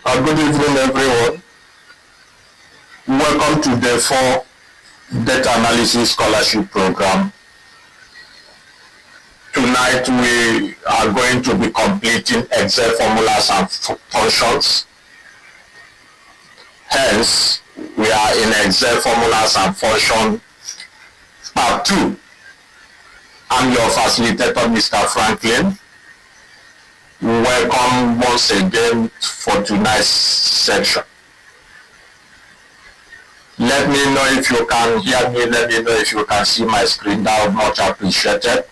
Good evening, everyone. Welcome to the 4 Data Analysis Scholarship Program. Tonight we are going to be completing Excel formulas and functions. Hence, we are in Excel formulas and functions part 2. I'm your facilitator, Mr. Franklin. Welcome once again for tonight's section. Let me know if you can hear me. Let me know if you can see my screen. That would much appreciated.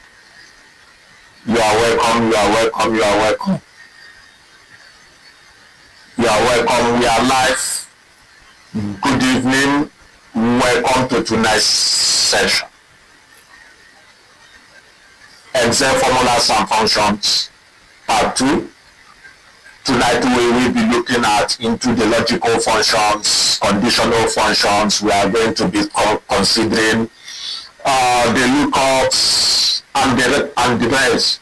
You are welcome. You are welcome. You are welcome. You are welcome. We are live. Good evening. Welcome to tonight's session. Excel formulas and functions part 2. Tonight we will be looking at into the logical functions, conditional functions. We are going to be considering the lookups and the rest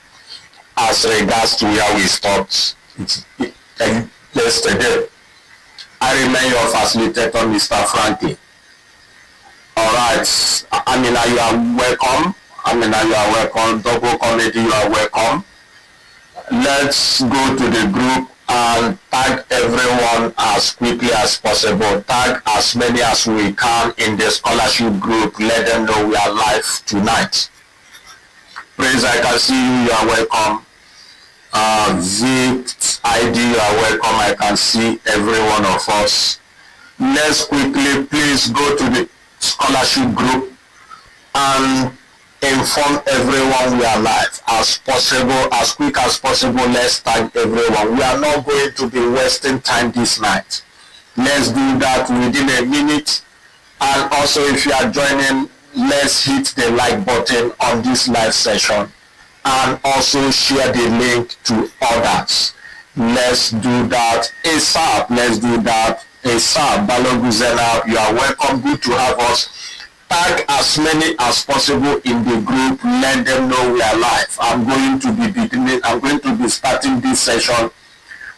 as regards to where we stopped yesterday. I remain your facilitator, Mr. Frankie. Alright, Amina, you are welcome. Amina, you are welcome. Double comedy, you are welcome. Let's go to the group and tag everyone as quickly as possible. Tag as many as we can in the scholarship group. Let them know we are live tonight. Praise, I can see you. You are welcome. Vic ID, you are welcome. I can see every one of us. Let's quickly, please go to the scholarship group and inform everyone we are live as possible, as quick as possible. Let's thank everyone. We are not going to be wasting time this night. Let's do that within a minute. And also, if you are joining, let's hit the like button on this live session and also share the link to others. Let's do that ASAP. Let's do that ASAP. Balogu Zena, you are welcome. Good to have us. Tag as many as possible in the group. Let them know we are live. I'm going to be starting this session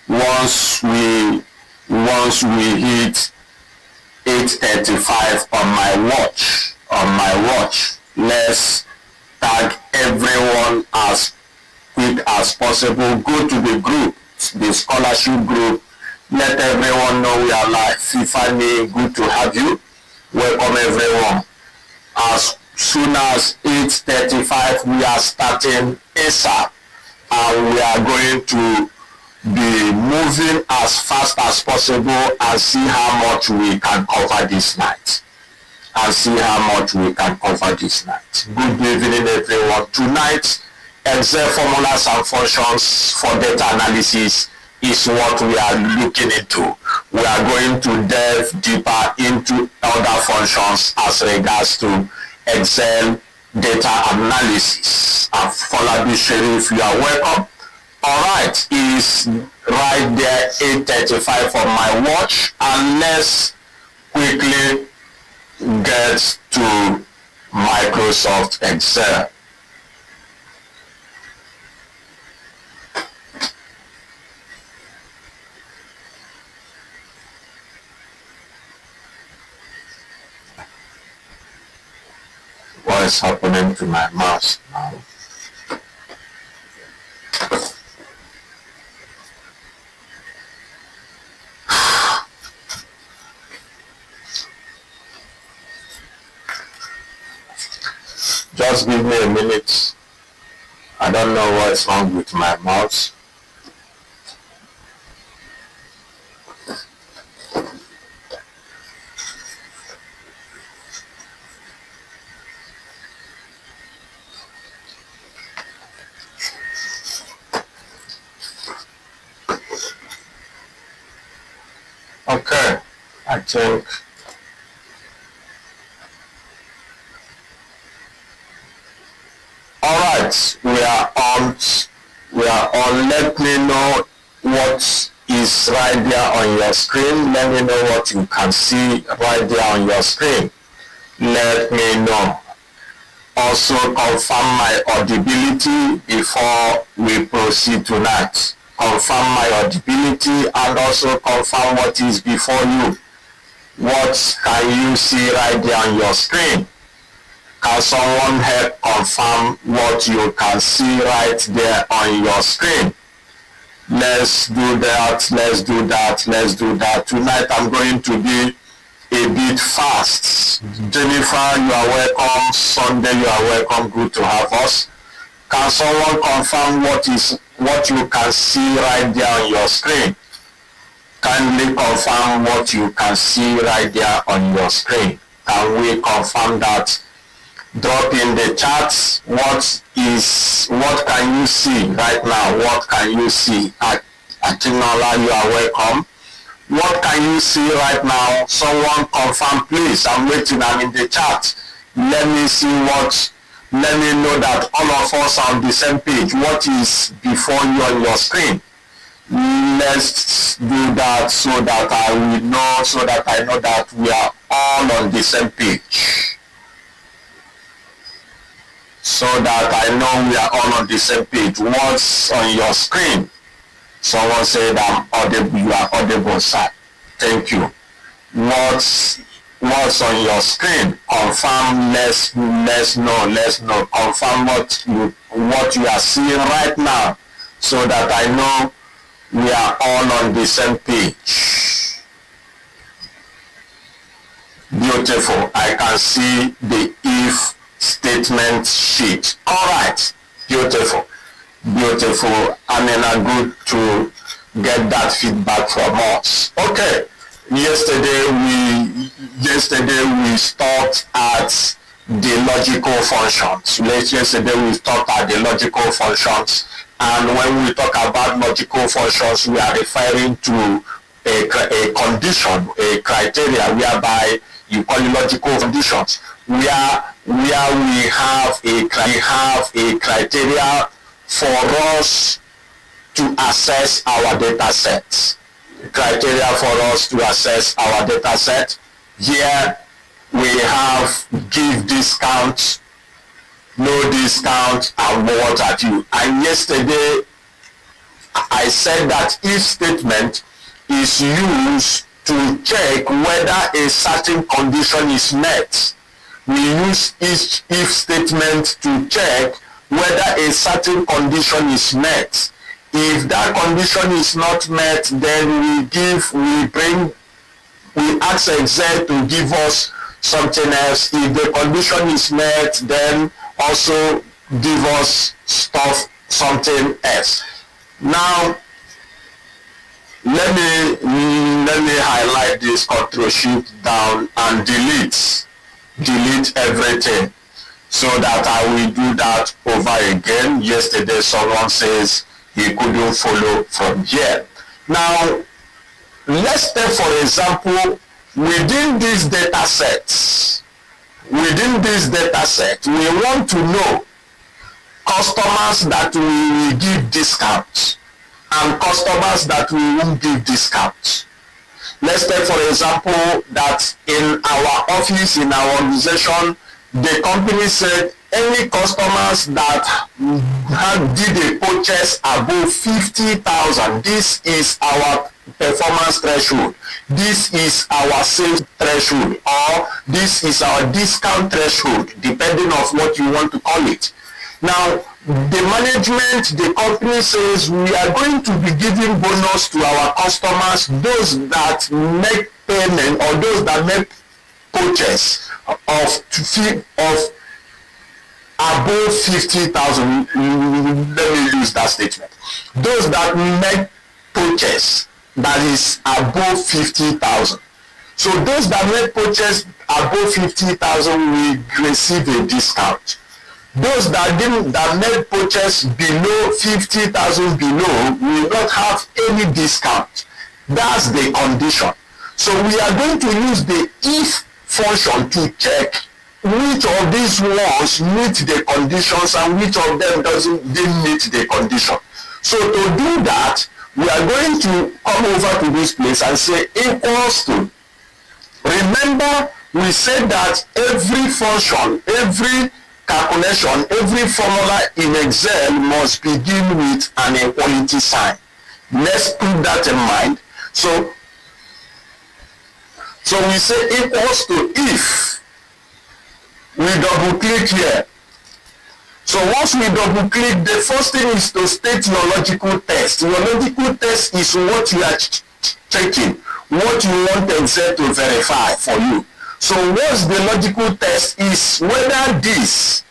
once we hit 8:35 on my watch. Let's tag everyone as quick as possible. Go to the group, the scholarship group. Let everyone know we are live. Fifani, good to have you. Welcome everyone. As soon as 8:35, we are starting ASAP, and we are going to be moving as fast as possible and see how much we can cover this night. Good evening, everyone. Tonight, Excel formulas and functions for data analysis is what we are looking into. We are going to delve deeper into other functions as regards to Excel data analysis. Folabi Sherif, you are welcome. Alright, is right there 8:35 on my watch, and let's quickly get to Microsoft Excel. What is happening to my mouse now? Just give me a minute. I don't know what's wrong with my mouse. Okay, I think alright, we are on. Let me know what is right there on your screen. Let me know what you can see right there on your screen. Let me know. Also confirm my audibility before we proceed tonight. confirm my audibility and also confirm what is before you. What can you see right there on your screen? Can someone help confirm what you can see right there on your screen? Let's do that, let's do that, let's do that. Tonight I'm going to be a bit fast. Jennifer, you are welcome. Sunday, you are welcome. Good to have us. Can someone confirm what you can see right there on your screen? Kindly confirm what you can see right there on your screen. Can we confirm that? Drop in the chats what can you see right now? What can you see? Atinola, you are welcome. What can you see right now? Someone confirm, please. I'm waiting. I'm in the chat. Let me see let me know that all of us are on the same page. What is before you on your screen? Let's do that so that I will know, so that I know that we are all on the same page. So that I know we are all on the same page. What's on your screen? Someone said I'm audible. You are audible, sir. Thank you. What's on your screen? Confirm. Let's know. Confirm what you are seeing right now, so that I know we are all on the same page. Beautiful. I can see the if statement sheet. All right. Beautiful. Good to get that feedback from us. Okay. Yesterday we stopped at the logical functions. Yesterday we stopped at the logical functions, and when we talk about logical functions, we are referring to a condition, a criteria whereby you call it logical conditions, where we have a criteria for us to assess our data sets. Criteria for us to assess our data set. Here we have give discount, no discount, and what at you. And yesterday I said that if statement is used to check whether a certain condition is met. We use each if statement to check whether a certain condition is met. If that condition is not met, then we ask Excel to give us something else. If the condition is met, then also give us something else. Now, let me highlight this, Ctrl-Shift down and delete everything, so that I will do that over again. Yesterday someone says he couldn't follow from here. Now let's take for example, within this data set we want to know customers that we will give discounts and customers that we won't give discounts. Let's take for example that in our office, in our organization, the company said any customers that did a purchase above 50,000, this is our performance threshold, this is our sales threshold, or this is our discount threshold, depending on what you want to call it. Now, the management, the company says we are going to be giving bonus to our customers, those that make payment or those that make purchase of above 50,000. Let me use that statement. Those that make purchase that is above 50,000. So those that make purchase above 50,000 will receive a discount. Those that make purchase below 50,000 below will not have any discount. That's the condition. So we are going to use the if function to check which of these ones meet the conditions and which of them didn't meet the condition. So to do that, we are going to come over to this place and say equals to. Remember, we said that every function, every calculation, every formula in Excel must begin with an equality sign. Let's put that in mind. So we say equals to if. We double click here. So once we double click, the first thing is to state your logical test. Your logical test is what you are checking, what you want Excel to verify for you. So what's the logical test is whether this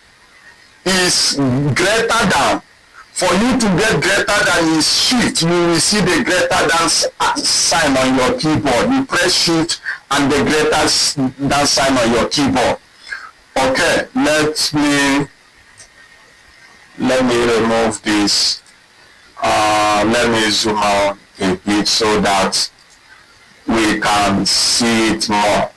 is greater than. For you to get greater than is shift, you will see the greater than sign on your keyboard. You press shift and the greater than sign on your keyboard. Okay, let me remove this. Let me zoom out a bit so that we can see it more.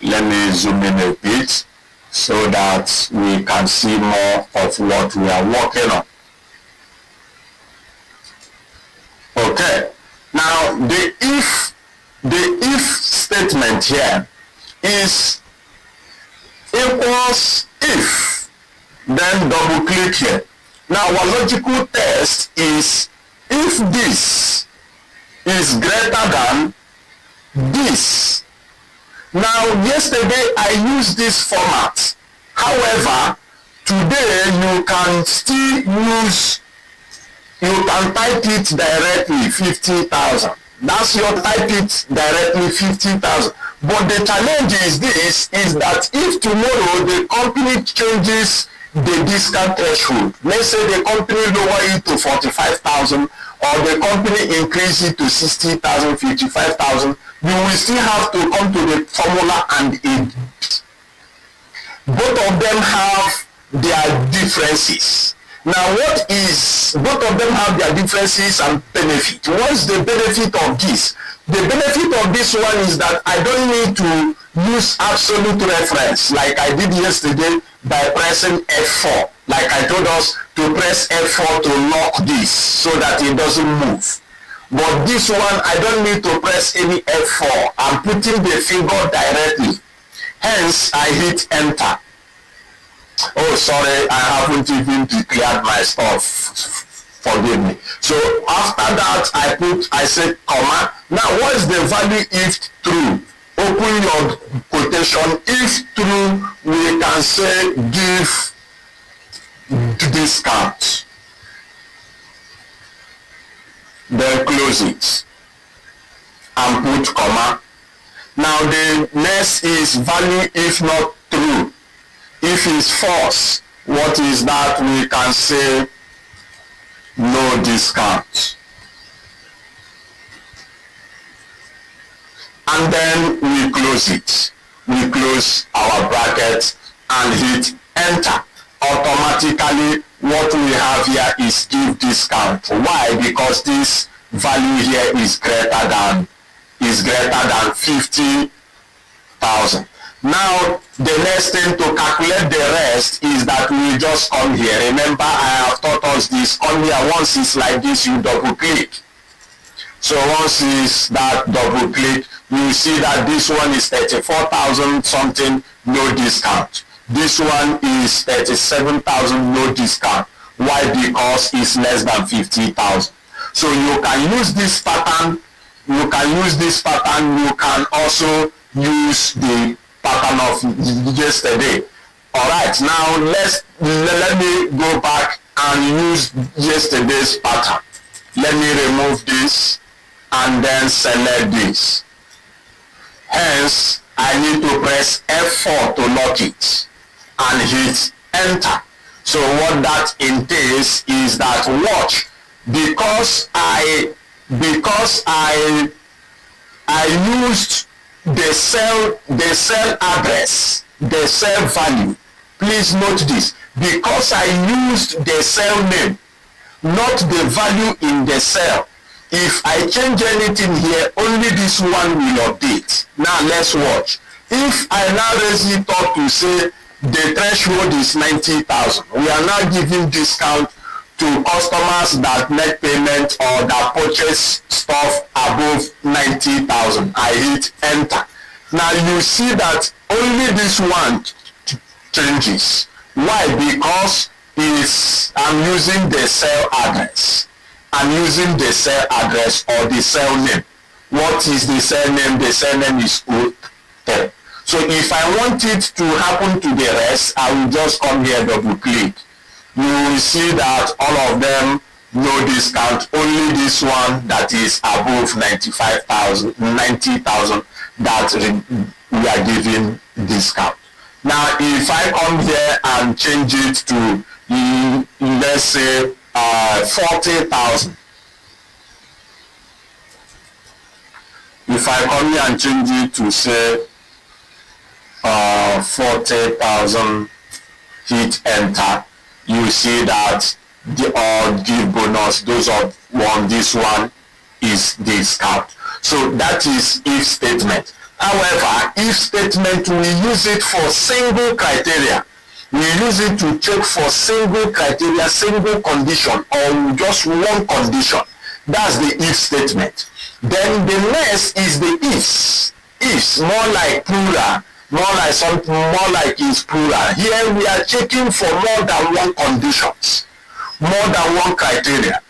Let me zoom in a bit so that we can see more of what we are working on. Okay, now the if statement here is equals if, then double click here. Now our logical test is if this is greater than this. Now yesterday I used this format. However, today you can still use, you can type it directly 50,000. That's your type it directly 50,000. But the challenge is this, is that if tomorrow the company changes the discount threshold, let's say the company lower it to 45,000 or the company increase it to 60,000, 55,000, you will still have to come to the formula and both of them have their differences. Now what is, both of them have their differences and benefit. What's the benefit of this? The benefit of this one is that I don't need to use absolute reference like I did yesterday by pressing F4. Like I told us to press F4 to lock this so that it doesn't move. But this one, I don't need to press any F4. I'm putting the finger directly. Hence, I hit enter. Oh, sorry, I haven't even declared my stuff. Forgive me. So after that, I said comma. Now, what is the value if true? Open your quotation. If true, we can say give discount. Then close it and put comma. Now the next is value if not true. If it's false, what is that? We can say no discount. And then we close it. We close our bracket and hit enter. Automatically, what we have here is give discount. Why? Because this value here is greater than 50,000. Now, the next thing to calculate the rest is that we just come here. Remember, I have taught us this. Come here. Once it's like this, you double click. So once it's that double click, you see that this one is 34,000 something, no discount. This one is 37,000, no discount. Why? Because it's less than 50,000. So you can use this pattern. You can use this pattern. You can also use the pattern of yesterday. All right. Now let me go back and use yesterday's pattern. Let me remove this and then select this. Hence, I need to press F4 to lock it and hit enter. So what that entails is that watch, because I used the cell address, the cell value. Please note this, because I used the cell name, not the value in the cell. If I change anything here, only this one will update. Now let's watch. If I now raise it up to say the threshold is 90,000, we are now giving discount to customers that make payment or that purchase stuff above 90,000. I hit enter. Now you see that only this one changes. Why? Because I'm using the cell address. and using the cell address or the cell name. What is the cell name? The cell name is O10. So if I want it to happen to the rest, I will just come here, double click. You will see that all of them no discount, only this one that is above 90,000 that we are giving discount. Now if I come here and change it to let's say 40,000, if I come here and change it to say 40,000, hit enter, you see that the give bonus, those of one, this one is discount. So that is if statement. However, if statement, we use it for single criteria. We use it to check for single criteria, single condition, or just one condition. That's the if statement. Then the next is the ifs. Ifs, more like plural, more like something, more like is plural. Here we are checking for more than one conditions, more than one criteria.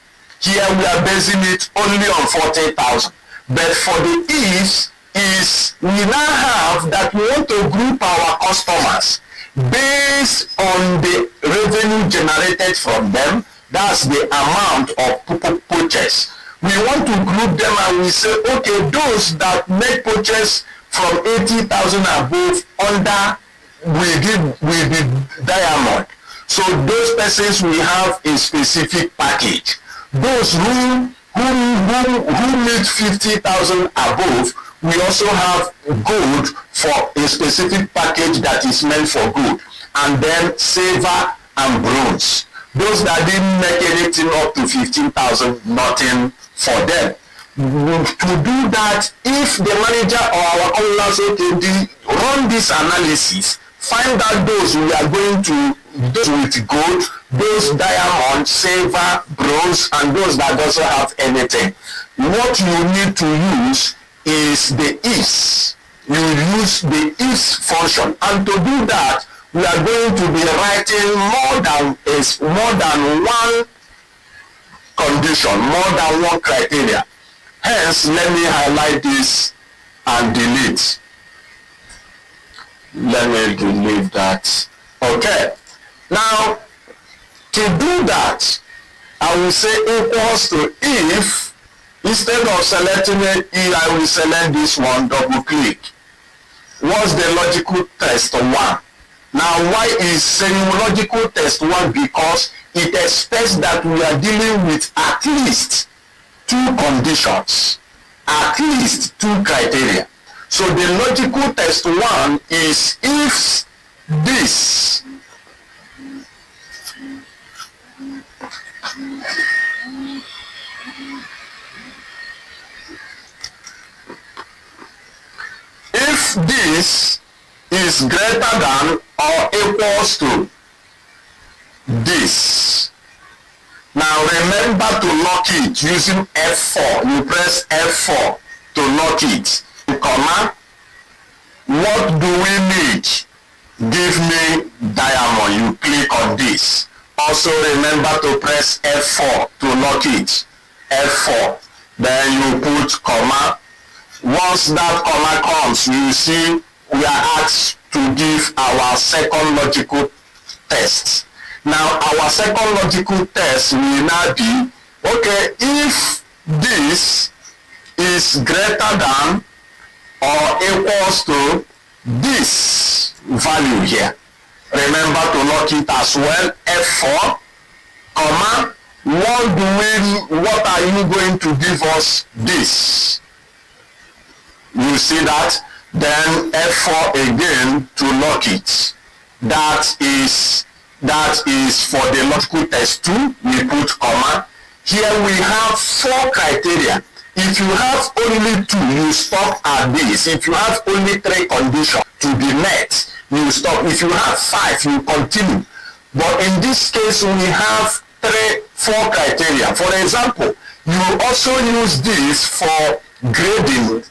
Here we are basing it only on 40,000. But for the ifs, is we now have that we want to group our customers based on the revenue generated from them. That's the amount of purchase. We want to group them, and we say, okay, those that make purchase from 80,000 above under will be diamond. So those persons, we have a specific package. Those who meet 50,000 above, we also have gold for a specific package that is meant for gold, and then silver and bronze. Those that didn't make anything up to 15,000, nothing for them. To do that, if the manager or our owner say, okay, run this analysis, find out those we are going to, those with gold, those diamond, silver, bronze, and those that doesn't have anything. What you need to use is the ifs. You use the ifs function, and to do that, we are going to be writing more than one condition, more than one criteria. Hence, let me highlight this and delete. Let me delete that. Okay. Now, to do that, I will say equals to if, instead of selecting it, I will select this one, double click. What's the logical test 1? Now, why is saying logical test 1? Because it expects that we are dealing with at least 2 conditions, at least 2 criteria. So the logical test 1 is if this, if this is greater than or equals to this. Now remember to lock it using F4. You press F4 to lock it. Comma. What do we need? Give me diamond. You click on this. Also remember to press F4 to lock it. F4. Then you put comma. Once that comma comes, you see we are asked to give our second logical test. Now our second logical test will now be, okay, if this is greater than or equals to this value here. Remember to lock it as well. F4, comma, what are you going to give us this? You see that? Then F4 again to lock it. That is for the logical test 2. We put comma. Here we have 4 criteria. If you have only 2, you stop at this. If you have only 3 conditions to be met, you stop. If you have 5, you continue. But in this case, we have 4 criteria. For example, you also use this for grading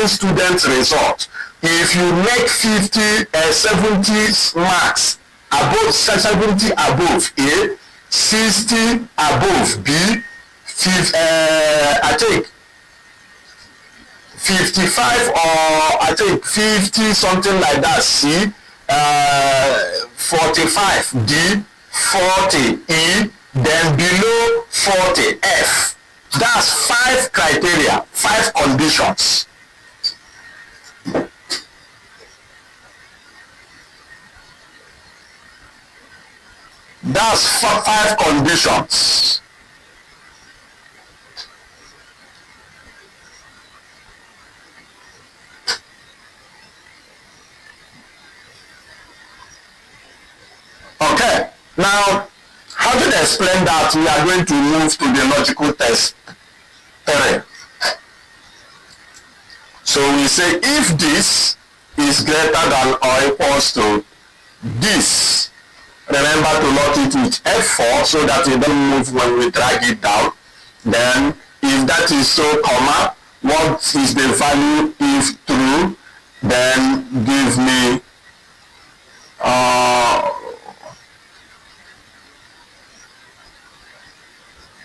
students' results. If you make 70 marks, above 70 above A, 60 above B, I think 55 or I think 50, something like that, C, 45, D, 40, E, then below 40, F. That's 5 criteria, 5 conditions. That's 5 conditions. Okay, now how to explain that? We are going to move to the logical test 3. So we say if this is greater than or equals to this, remember to lock it with F4 so that it don't move when we drag it down. Then if that is so, comma, what is the value if true? Then give me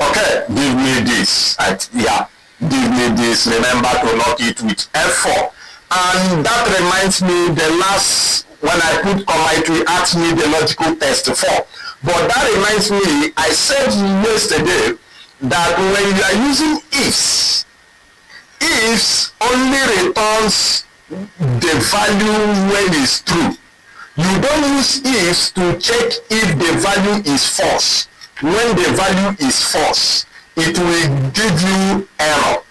okay, give me this. Give me this. Remember to lock it with F4. And that reminds me, the last, when I put comma, it will ask me the logical test 4. But that reminds me, I said yesterday that when you are using ifs only returns the value when it's true. You don't use ifs to check if the value is false. When the value is false, it will give you error.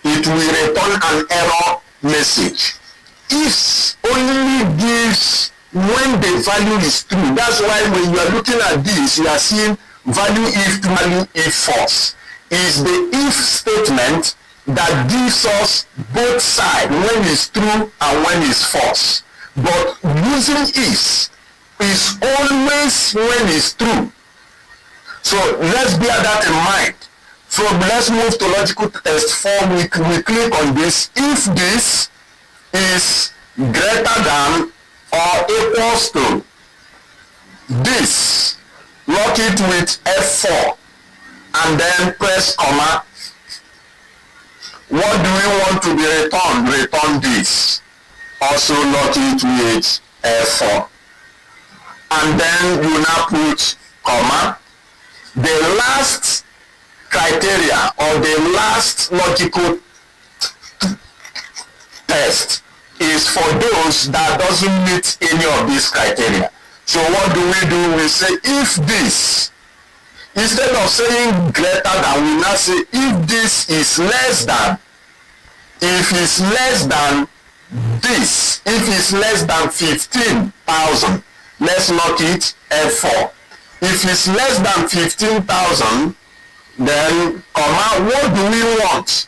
It will return an error message. Ifs only gives when the value is true. That's why when you are looking at this, you are seeing value if true, value if false. Is the if statement that gives us both sides, when it's true and when it's false. But using ifs is always when it's true. So let's bear that in mind. So let's move to logical test 4. We click on this. If this is greater than or equals to this, lock it with F4 and then press comma. What do we want to be returned? Return this. Also lock it with F4. And then you now put comma. The last criteria or the last logical test is for those that doesn't meet any of these criteria. So what do? We say if this, instead of saying greater than, we now say if this is less than. If it's less than this, if it's less than 15,000, let's lock it F4. If it's less than 15,000, then comma, what do we want?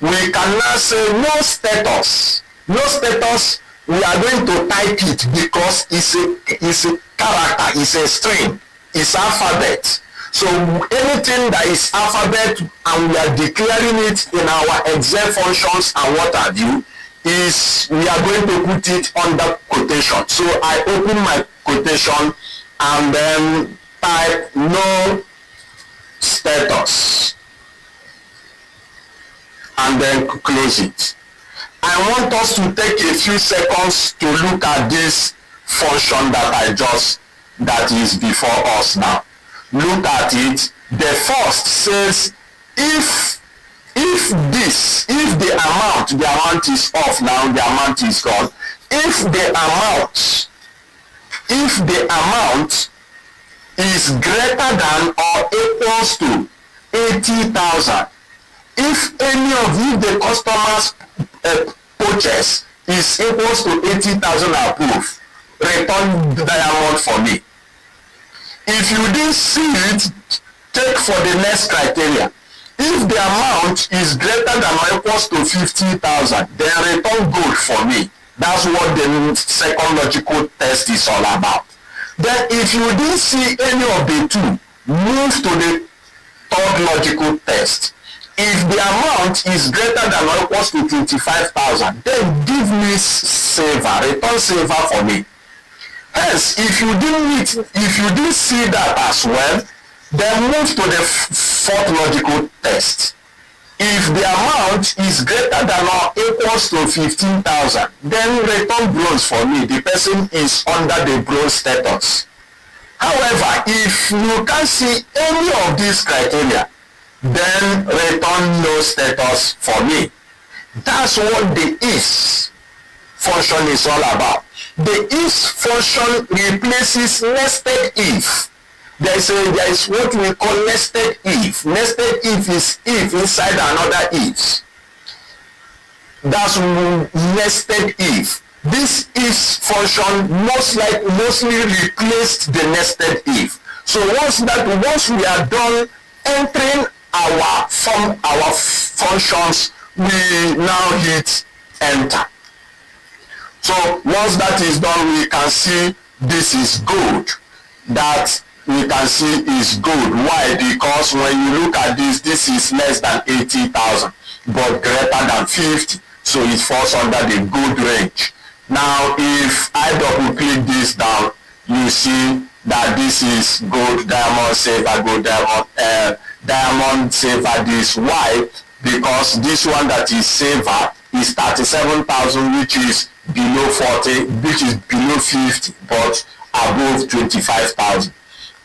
We can now say no status. No status, we are going to type it because it's a character, it's a string, it's alphabet. So anything that is alphabet and we are declaring it in our Excel functions and what have you, is we are going to put it under quotation. So I open my quotation and then type no status and then close it. I want us to take a few seconds to look at this function that is before us now. Look at it. The first says if the amount is off now, the amount is gone. If the amount is greater than or equals to 80,000, if the customer's purchase is equals to 80,000 approved, return diamond for me. If you didn't see it, take for the next criteria. If the amount is greater than or equals to 50,000, then return gold for me. That's what the second logical test is all about. Then if you didn't see any of the two, move to the third logical test. If the amount is greater than or equals to 25,000, then give me saver, return saver for me. Hence, if you didn't see that as well, Then move to the fourth logical test. If the amount is greater than or equals to 15,000, then return bronze for me. The person is under the bronze status. However, if you can't see any of these criteria, then return no status for me. That's what the is function is all about. The is function replaces nested if. There is what we call nested if. Nested if is if inside another if. That's nested if. This if function mostly replaced the nested if. So once we are done entering our functions, we now hit enter. So once that is done, we can see this is good. That we can see is good. Why? Because when you look at this is less than 80,000 but greater than 50, so it falls under the good range. Now if I double click this down, you see that this is gold, diamond, silver, gold, diamond, silver. This why? Because this one that is silver is 37,000, which is below 40, which is below 50 but above 25,000.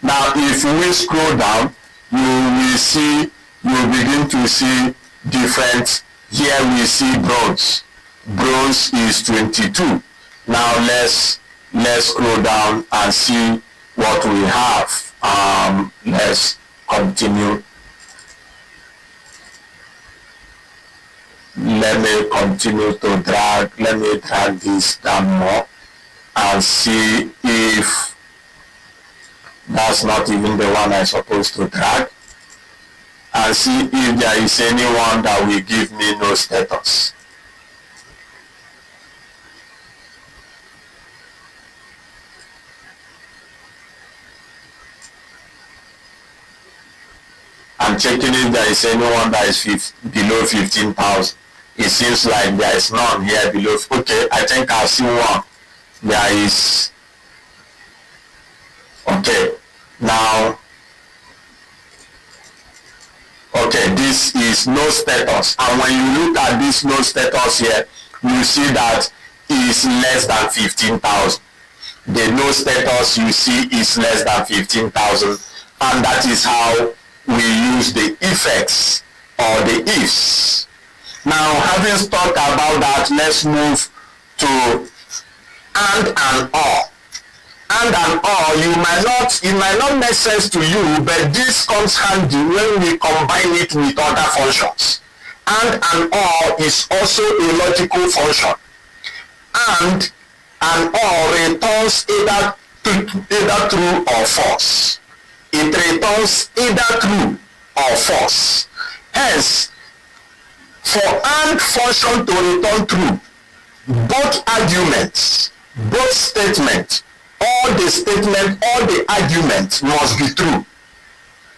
Now if we scroll down, you begin to see different. Here we see bronze. Bronze is 22. Now let's scroll down and see what we have. Let's continue. Let me continue to drag. Let me drag this down more and see if that's not even the one I'm supposed to drag, and see if there is anyone that will give me no status. I'm checking if there is anyone that is below 15,000. It seems like there is none here below. Okay, I think I've seen one. There is. Okay, now, okay, this is no status, and when you look at this no status here, you see that is less than 15,000. The no status you see is less than 15,000, and that is how we use the effects or the ifs. Now, having talked about that, let's move to and or. And or, it might not make sense to you, but this comes handy when we combine it with other functions. And or is also a logical function. And or returns either true or false. It returns either true or false. Hence, for and function to return true, both arguments, both statements, all the statement, all the arguments must be true.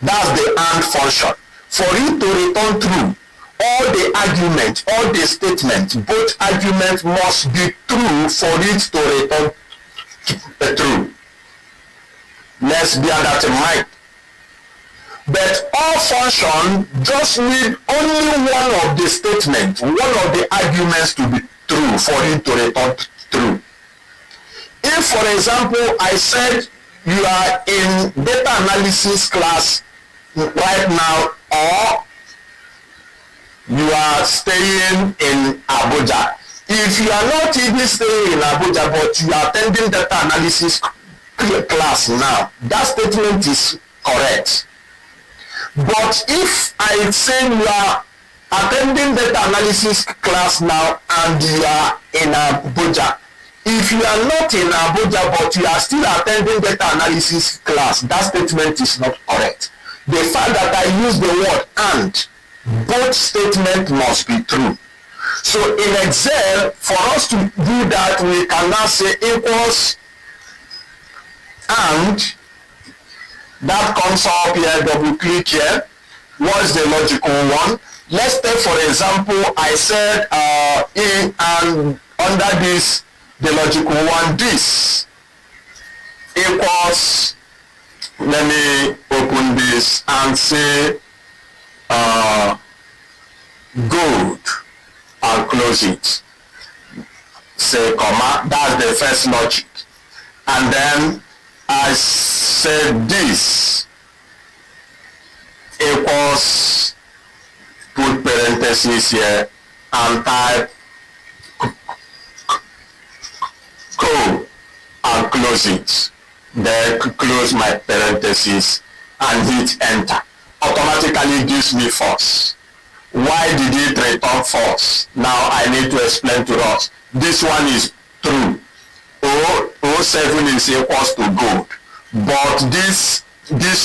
That's the AND function. For it to return true, all the argument, all the statements, both arguments must be true for it to return true. Let's bear that in mind. But all function just need only one of the statements, one of the arguments to be true for it to return true. If, for example, I said you are in data analysis class right now, or you are staying in Abuja. If you are not even staying in Abuja, but you are attending data analysis class now, that statement is correct. But if I say you are attending data analysis class now and you are in Abuja, if you are not in Abuja but you are still attending data analysis class, that statement is not correct. The fact that I use the word and, both statements must be true. So in Excel, for us to do that, we can now say equals and, that comes up here, double click here. What's the logical one? Let's take, for example, I said in and under this, the logical one, this equals let me open this and say good and close it. Say comma, that's the first logic. And then I say this equals, put parentheses here and type code and close it. Then close my parentheses and hit enter. Automatically gives me false. Why did it return false? Now I need to explain to us. This one is true. 07 is equals to gold. But this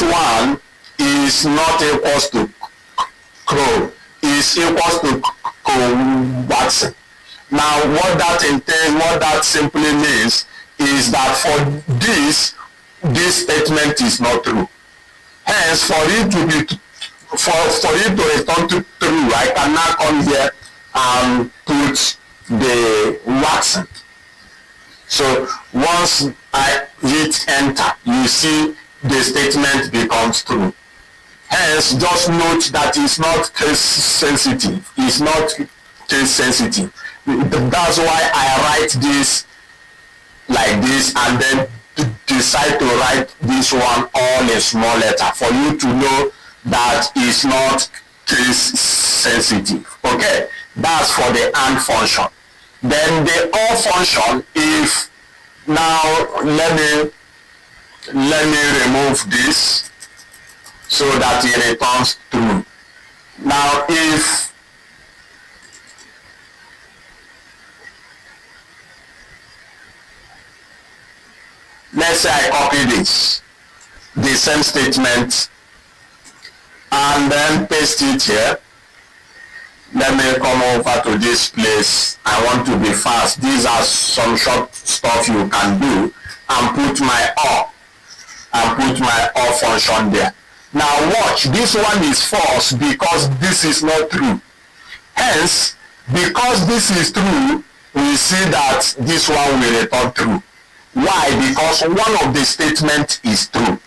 one is not equals to crow. Is equals to Watson. Now what that entails, what that simply means is that for this statement is not true. Hence, for it to be for it to return to true, I can now come here and put the Watson. So once I hit enter, you see the statement becomes true. Hence, just note that it's not case sensitive. It's not case sensitive. That's why I write this like this and then decide to write this one all in small letter for you to know that it's not case sensitive. Okay, that's for the AND function. Then the OR function, if now let me remove this so that it returns true. Now if let's say I copy this, the same statement, and then paste it here. Let me come over to this place. I want to be fast. These are some short stuff you can do, and put my OR function there. Now watch, this one is false because this is not true. Hence, because this is true, we see that this one will return true. Why? Because one of the statements is true.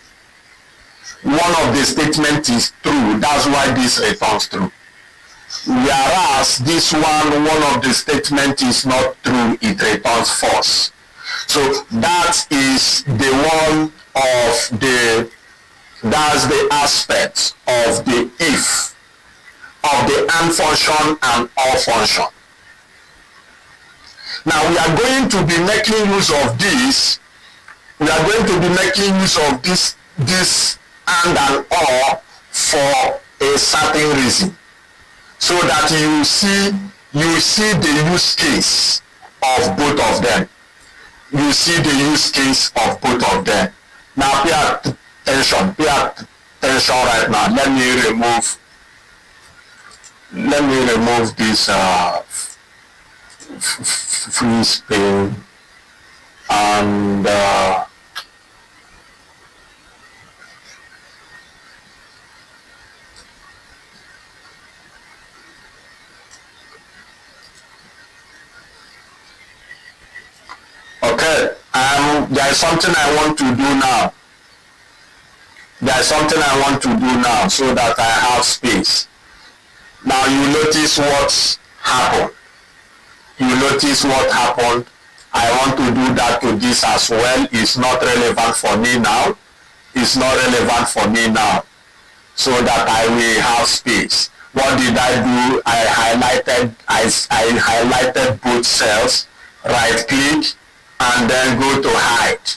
One of the statements is true. That's why this returns true. Whereas this one of the statements is not true, it returns false. So that is the one of that's the aspect of the if, of the AND function and OR function. Now we are going to be making use of this. We are going to be making use of this AND and OR for a certain reason, so that you see the use case of both of them. You see the use case of both of them. Now pay attention right now. Let me remove this free space and okay, there is something I want to do now. There is something I want to do now so that I have space. Now you notice what happened. You notice what happened. I want to do that to this as well. It's not relevant for me now. It's not relevant for me now. So that I will have space. What did I do? I highlighted both cells, right click, and then go to hide.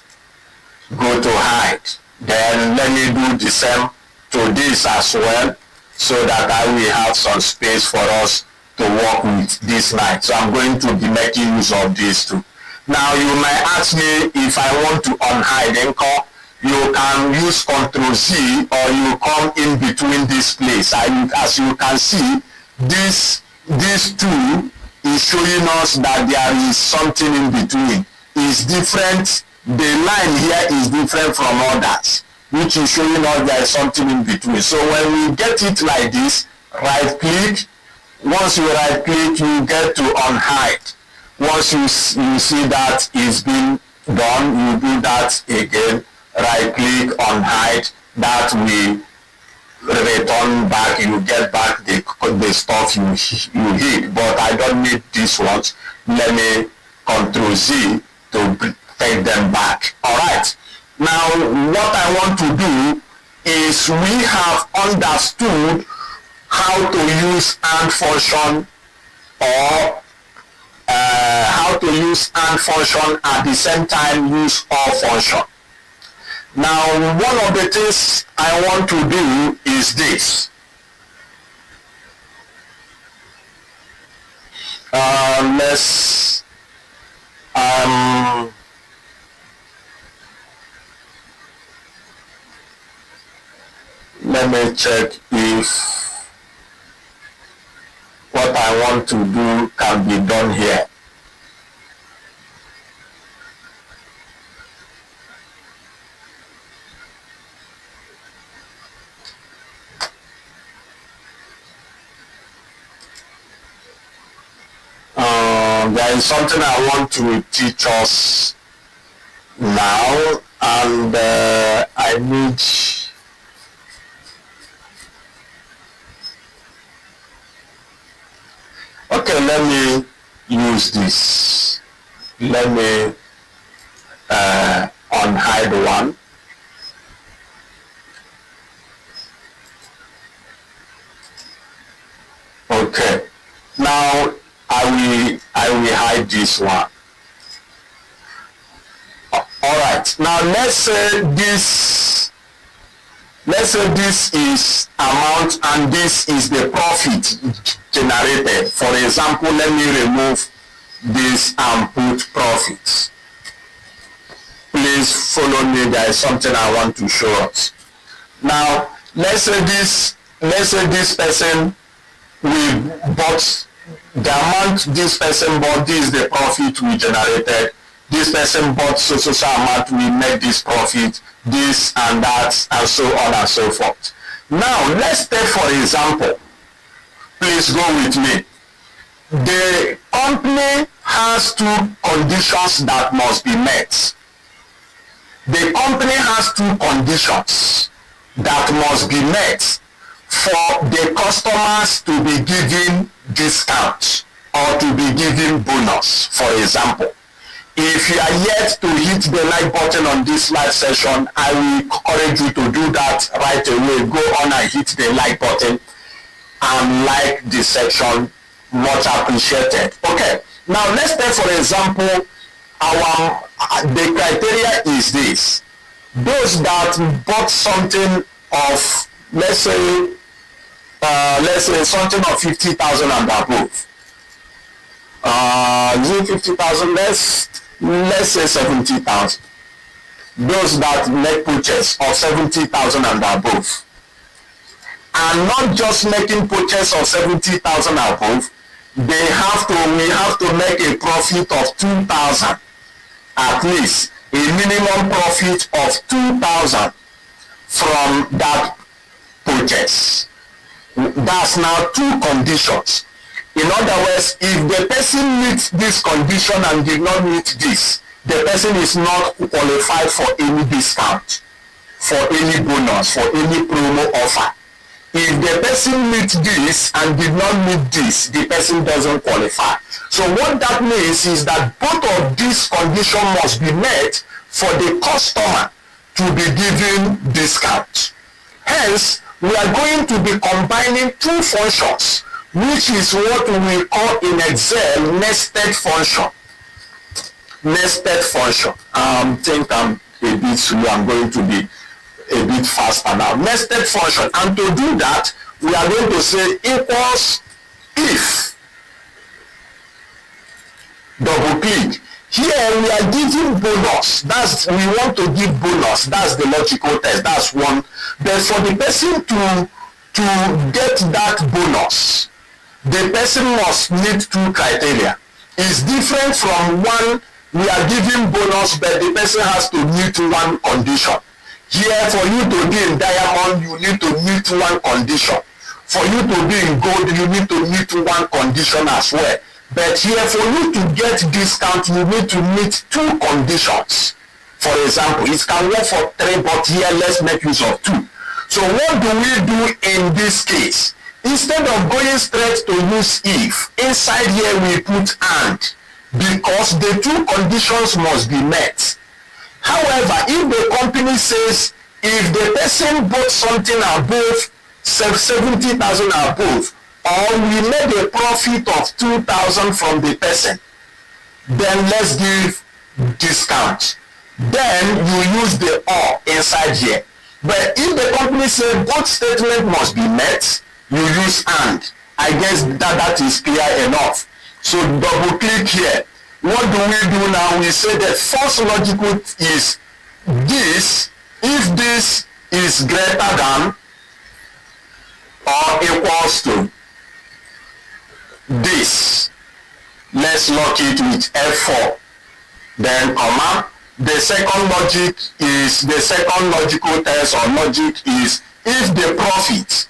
Go to hide. Then let me do the same to this as well, so that I will have some space for us to work with this line. So I'm going to be making use of these two. Now you might ask me if I want to unhide encore. You can use Ctrl Z, or you come in between this place. As you can see, this tool is showing us that there is something in between. It's different. The line here is different from others, which is showing us there is something in between. So when we get it like this, right click. Once you right click, you get to unhide. Once you see that it's been done, you do that again, right click on hide, that will return back, you get back the stuff you hid. But I don't need this one. Let me Ctrl Z to take them back. All right, now what I want to do is, we have understood how to use AND function, or how to use AND function at the same time use OR function. Now, one of the things I want to do is this. Let me check if what I want to do can be done here. There is something I want to teach us now, and I need okay, let me use this. Let me unhide one. Okay, now I will hide this one. All right, now let's say this is amount and this is the profit generated. For example, let me remove this and put profits. Please follow me, there is something I want to show us. Now let's say this person, we bought the amount this person bought, this is the profit we generated. This person bought so amount, we made this profit, this and that, and so on and so forth. Now let's take for example, please go with me. The company has two conditions that must be met. The company has two conditions that must be met for the customers to be given discount or to be given bonus. For example, if you are yet to hit the like button on this live session, I will encourage you to do that right away. Go on and hit the like button and like this section, much appreciated. Okay, now let's take for example, the criteria is this: those that bought something of, let's say something of 50,000 and above. 50,000, let's say 70,000. Those that make purchase of 70,000 and above, and not just making purchase of 70,000 above, we have to make a profit of 2,000, at least a minimum profit of 2,000 from that purchase. That's now two conditions. In other words, if the person meets this condition and did not meet this, the person is not qualified for any discount, for any bonus, for any promo offer. If the person meets this and did not meet this, the person doesn't qualify. So what that means is that both of these conditions must be met for the customer to be given discount. Hence, we are going to be combining two functions, which is what we call in Excel nested function. Nested function. I think I'm a bit slow. I'm going to be a bit faster now. Nested function. And to do that, we are going to say equals if. Double click. Here we are giving bonus. We want to give bonus. That's the logical test. That's one. But for the person to get that bonus, the person must meet two criteria. It's different from one, we are giving bonus, but the person has to meet one condition. Here, for you to be in diamond, you need to meet one condition. For you to be in gold, you need to meet one condition as well. But here, for you to get discount, you need to meet two conditions. For example, it can work for 3, but here let's make use of 2. So what do we do in this case? Instead of going straight to use if, inside here we put and, because the 2 conditions must be met. However, if the company says if the person bought something above 70,000 above, or we made a profit of 2,000 from the person, then let's give discount. Then you use the or inside here. But if the company says both statement must be met, you use and. I guess that is clear enough. So double click here. What do we do now? We say the first logical is this. If this is greater than or equals to this, let's lock it with F4. Then comma. The second logical test or logic is if the profit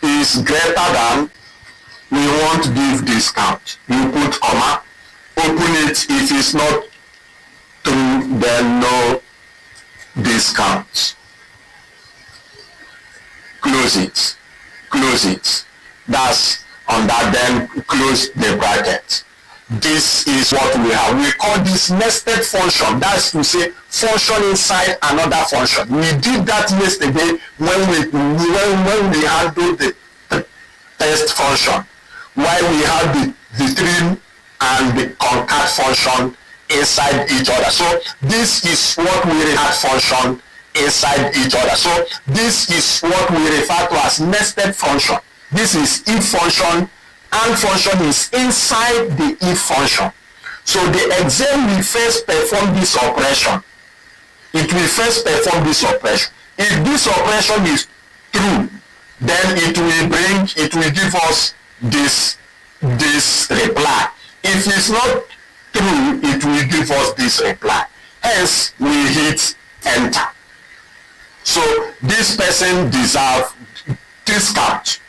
is greater than, we want to give discount. You put comma, open it. If it's not true, then no discount. Close it. Close it. That's on that, then close the bracket. This is what we have. We call this nested function. That's to say function inside another function. We did that yesterday when we handled the test function, while we had the trim and the concat function inside each other. So this is what we refer function inside each other. So this is what we refer to as nested function. This is if function, and function is inside the if function. So the exam will first perform this operation. It will first perform this operation. If this operation is true, then it will give us this reply. If it's not true, it will give us this reply. Hence, we hit enter. So this person deserves discount.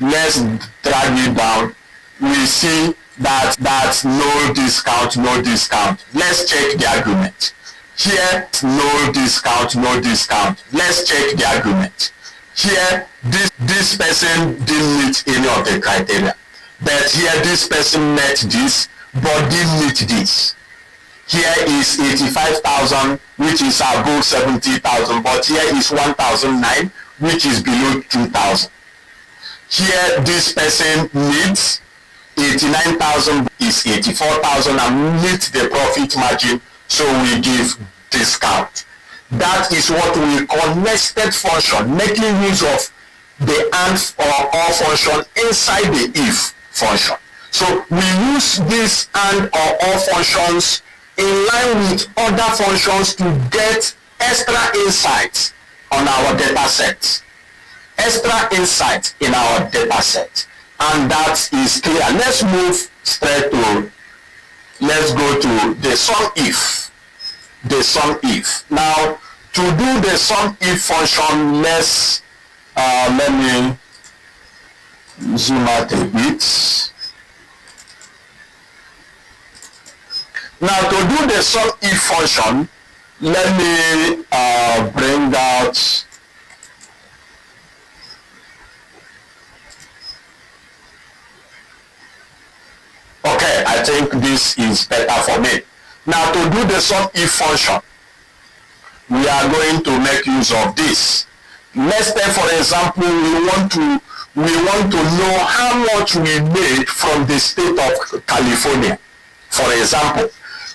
Let's drag it down. We see that that's no discount, no discount. Let's check the argument. Here, no discount, no discount. Let's check the argument. Here, this person didn't meet any of the criteria. But here, this person met this, but didn't meet this. Here is 85,000, which is above 70,000, but here is 1,009, which is below 2,000. Here, this person needs 89,000 is 84,000 and meet the profit margin, so we give discount. That is what we call nested function, making use of the and or function inside the if function. So we use this and or functions in line with other functions to get extra insights on our data set. Extra insight in our data set, and that is clear. Let's move straight to, let's go to the SUMIFS. The SUMIFS. Now, to do the SUMIFS function, let me zoom out a bit. Now, to do the SUMIFS function, let me bring out okay, I think this is better for me. Now, to do the SUMIFS function, we are going to make use of this. Let's say, for example, we want to know how much we made from the state of California. For example,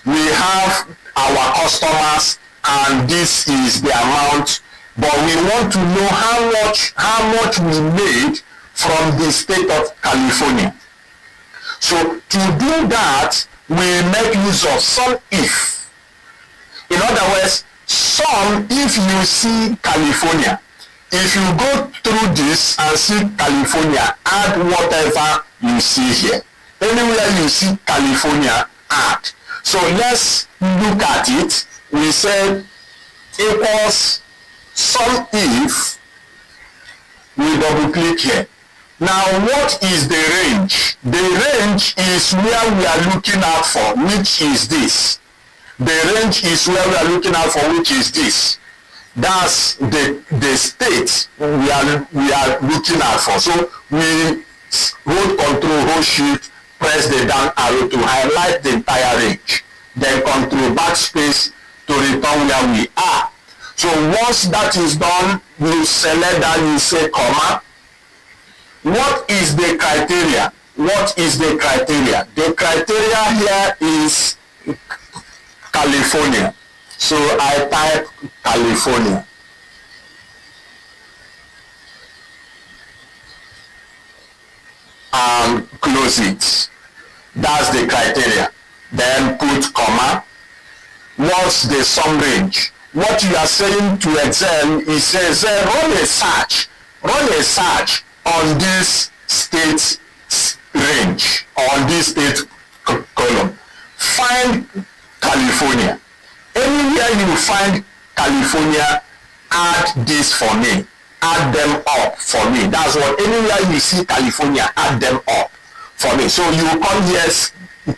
we have our customers and this is the amount, but we want to know how much we made from the state of California. So to do that, we make use of SUMIFS. In other words, if you see California, if you go through this and see California, add whatever you see here. Anywhere you see California, add. So let's look at it. We say equals SUMIFS. We double click here. Now, what is the range? The range is where we are looking out for, which is this. The range is where we are looking at for, which is this. That's the state we are looking at for. So we hold Control, hold Shift, press the down arrow to highlight the entire range. Then Control backspace to return where we are. So once that is done, you select that, you say comma. What is the criteria? What is the criteria? The criteria here is California. So I type California. And close it. That's the criteria. Then put comma. What's the sum range? What you are saying to Excel is says run a search on this state range, on this state column. Find California. Anywhere you find California, add this for me. Add them up for me. That's what, anywhere you see California, add them up for me. So you come here,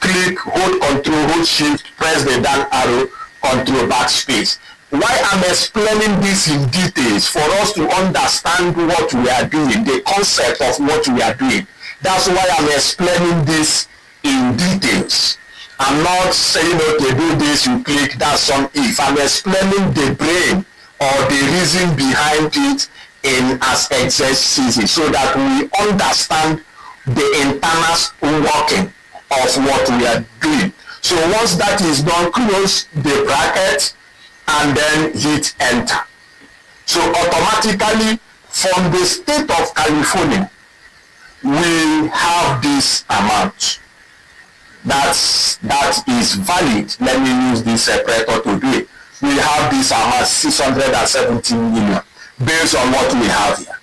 click, hold Control, hold Shift, press the down arrow, Control backspace. Why I'm explaining this in details, for us to understand what we are doing, the concept of what we are doing. That's why I'm explaining this in details. I'm not saying, okay, do this, you click, that's some if. I'm explaining the brain or the reason behind it in as exercises, so that we understand the internal working of what we are doing. So once that is done, close the bracket and then hit enter. So automatically from the state of California, we have this amount. That is valid. Let me use this separator to do it. We have this amount, 617 million, based on what we have here.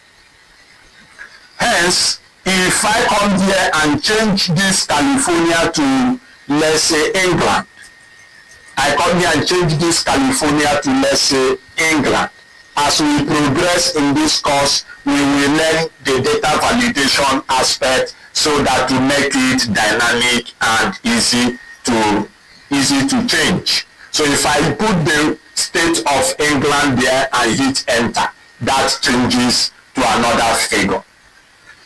Hence, if I come here and change this California to, let's say, England, I come here and change this California to, let's say, England. As we progress in this course, we will learn the data validation aspect, so that to make it dynamic and easy to change. So if I put the state of England there and hit enter, that changes to another figure.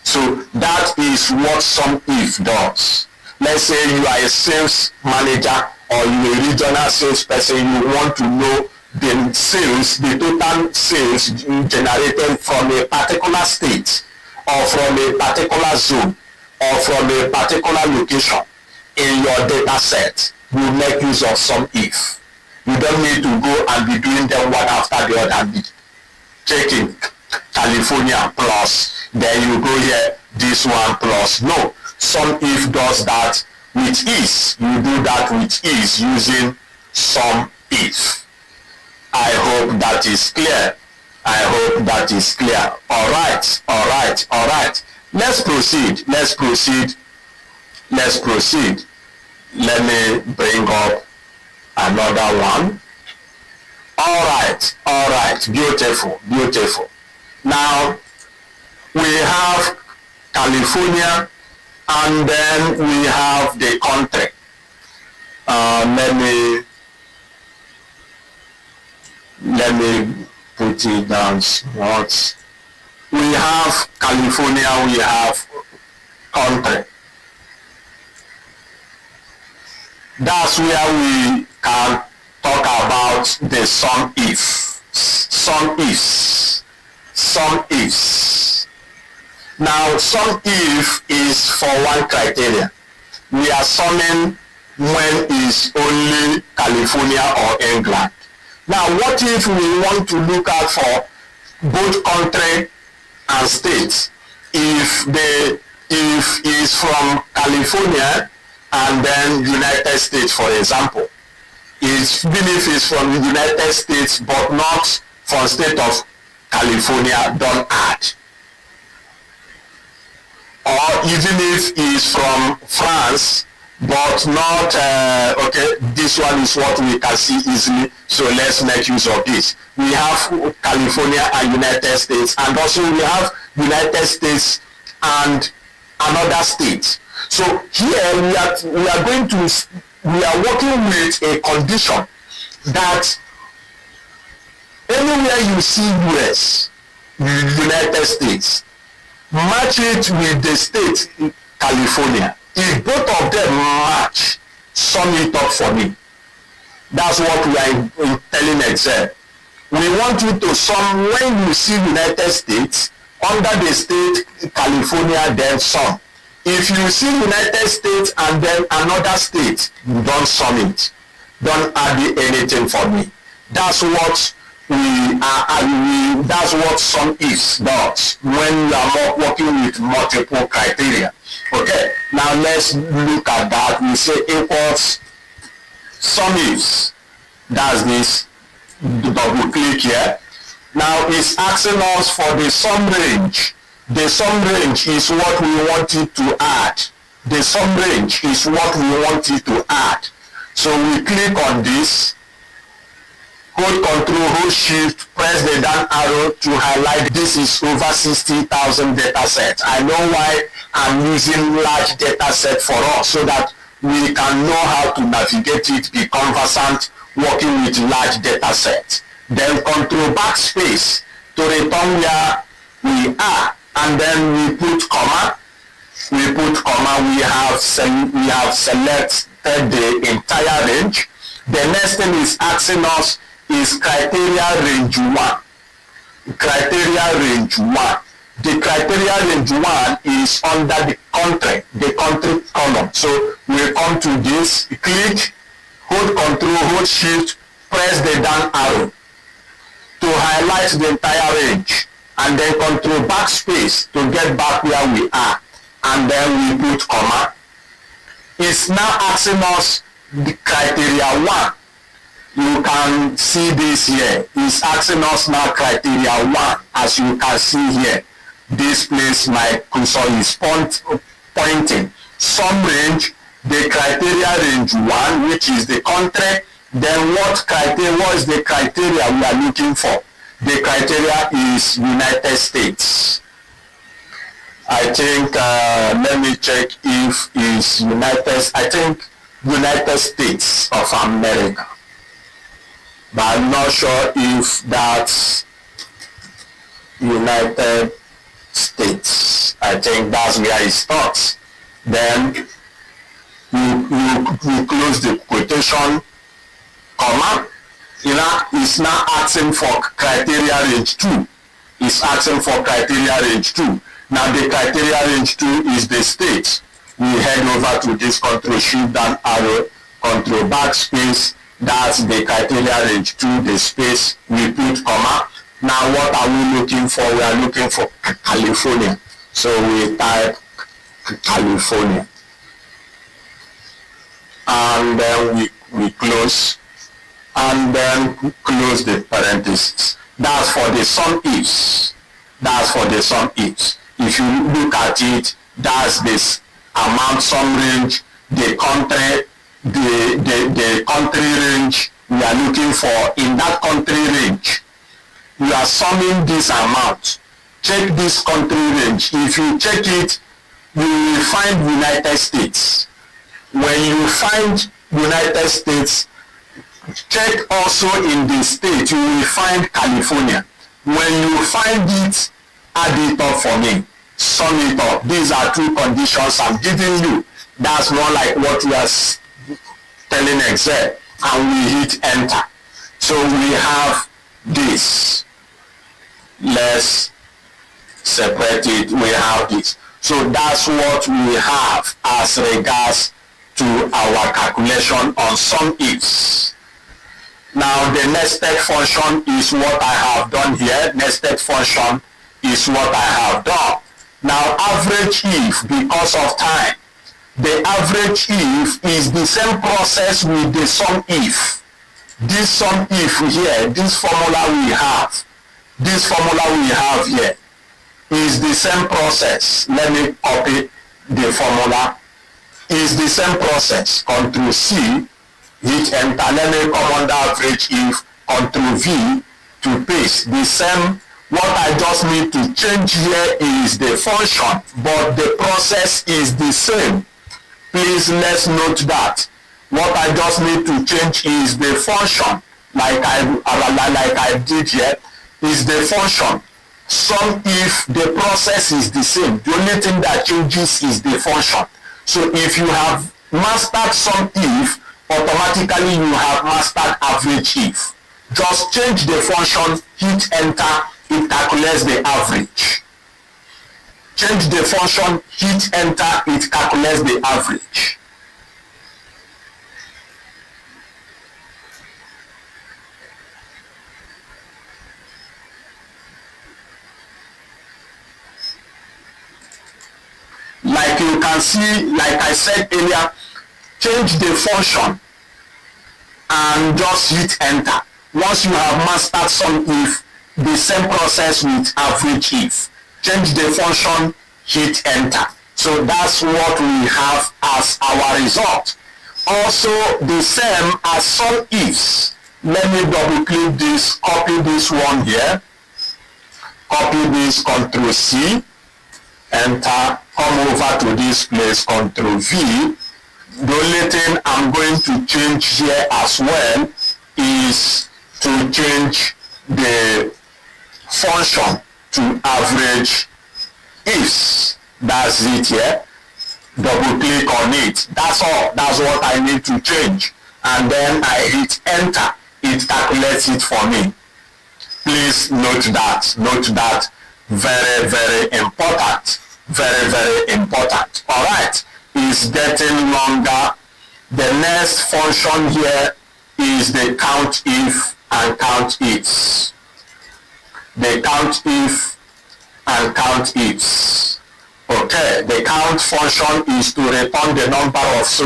So that is what SUMIFS does. Let's say you are a sales manager or you are a regional sales person, you want to know the sales, the total sales generated from a particular state or from a particular zone or from a particular location in your data set. You make use of SUMIFS. You don't need to go and be doing them one after the other and be checking California plus, then you go here, this one plus. No, SUMIFS does that with ease. You do that with ease using SUMIFS. I hope that is clear. I hope that is clear. All right. Let's proceed. Let me bring up another one. All right. Beautiful. Now we have California, and then we have the country. Let me put it down smart. We have California, we have country. That's where we can talk about the SUMIFS. Now SUMIFS is for one criteria. We are summing when is only California or England. Now what if we want to look at for both country and states? If is from California and then United States, for example, even if it's from the United States but not from state of California, don't add. Or even if it's from France but not, okay, this one is what we can see easily, so let's make use of this. We have California and United States, and also we have United States and another state. So here we are going to we are working with a condition that anywhere you see US, United States, match it with the state California. If both of them match, sum it up for me. That's what we are telling Excel. We want you to sum when you see United States under the state California, then sum. If you see United States and then another state, don't sum it. Don't add anything for me. That's what that's what SUMIFS does when you are working with multiple criteria. Okay, now let's look at that. We say equals SUMIFS. That's this. Double click here. Now it's asking us for the sum range. The sum range is what we want it to add. The sum range is what we want it to add. So we click on this, hold Control, hold Shift, press the down arrow to highlight. This is over 60,000 data sets. I know why I'm using large data set for us, so that we can know how to navigate it, be conversant working with large data sets. Then Control backspace to return where we are, and then we put comma. We have selected the entire range. The next thing is asking us is criteria range 1. Criteria range 1. The criteria range 1 is under the country column. So we come to this, click, hold Control, hold Shift, press the down arrow to highlight the entire range, and then Control backspace to get back where we are, and then we put comma. It's now asking us the criteria 1. You can see this here. It's asking us now criteria 1. As you can see here, this place my cursor is pointing. Sum range, the criteria range 1, which is the country. Then what is the criteria we are looking for? The criteria is United States. I think, let me check if it's United States of America. But I'm not sure if that's United States. I think that's where it starts. Then you close the quotation, comma. It's now asking for criteria range 2. It's asking for criteria range 2. Now the criteria range 2 is the state. We head over to this Control Shift down arrow, Control backspace. That's the criteria range 2, the space. We put comma. Now what are we looking for? We are looking for California. So we type California. And then we close. And then close the parentheses. That's for the SUMIFS. That's for the SUMIFS. If you look at it, that's this amount sum range, the country, the country range we are looking for. In that country range, we are summing this amount. Check this country range. If you check it, you will find United States. When you find United States, check also in the state, you will find California. When you find it, add it up for me. Sum it up. These are 2 conditions I'm giving you. That's not like what we are telling Excel. And we hit enter. So we have this. Let's separate it. We have this. So that's what we have as regards to our calculation on SUMIFS. Now the nested function is what I have done here. Nested function is what I have done. Now average if, because of time, the average if is the same process with the SUMIF. This SUMIF here, this formula we have here is the same process. Let me copy the formula. Is the same process. Control C, hit enter. Let me come under average if, Control V to paste. The same. What I just need to change here is the function, but the process is the same. Please let's note that What I just need to change is the function, like I did here, is the function. SUMIFS, the process is the same. The only thing that changes is the function. So if you have mastered SUMIFS, automatically you have mastered average if. Just change the function, hit enter, it calculates the average. Change the function, hit enter, it calculates the average. Like you can see, like I said earlier, change the function and just hit enter. Once you have mastered SUMIFS, the same process with average if. Change the function, hit enter. So that's what we have as our result. Also the same as SUMIFS. Let me double click this, copy this one here, copy this, Ctrl C, enter, come over to this place, Ctrl V. The only thing I'm going to change here as well is to change the function to average ifs. That's it here. Double click on it. That's all. That's what I need to change. And then I hit enter. It calculates it for me. Please note that. Note that. Very, very important. Very, very important. All right. It's getting longer. The next function here is the COUNTIF and COUNTIFs. The COUNTIF and COUNTIFs. Okay, the count function is to return the number of so.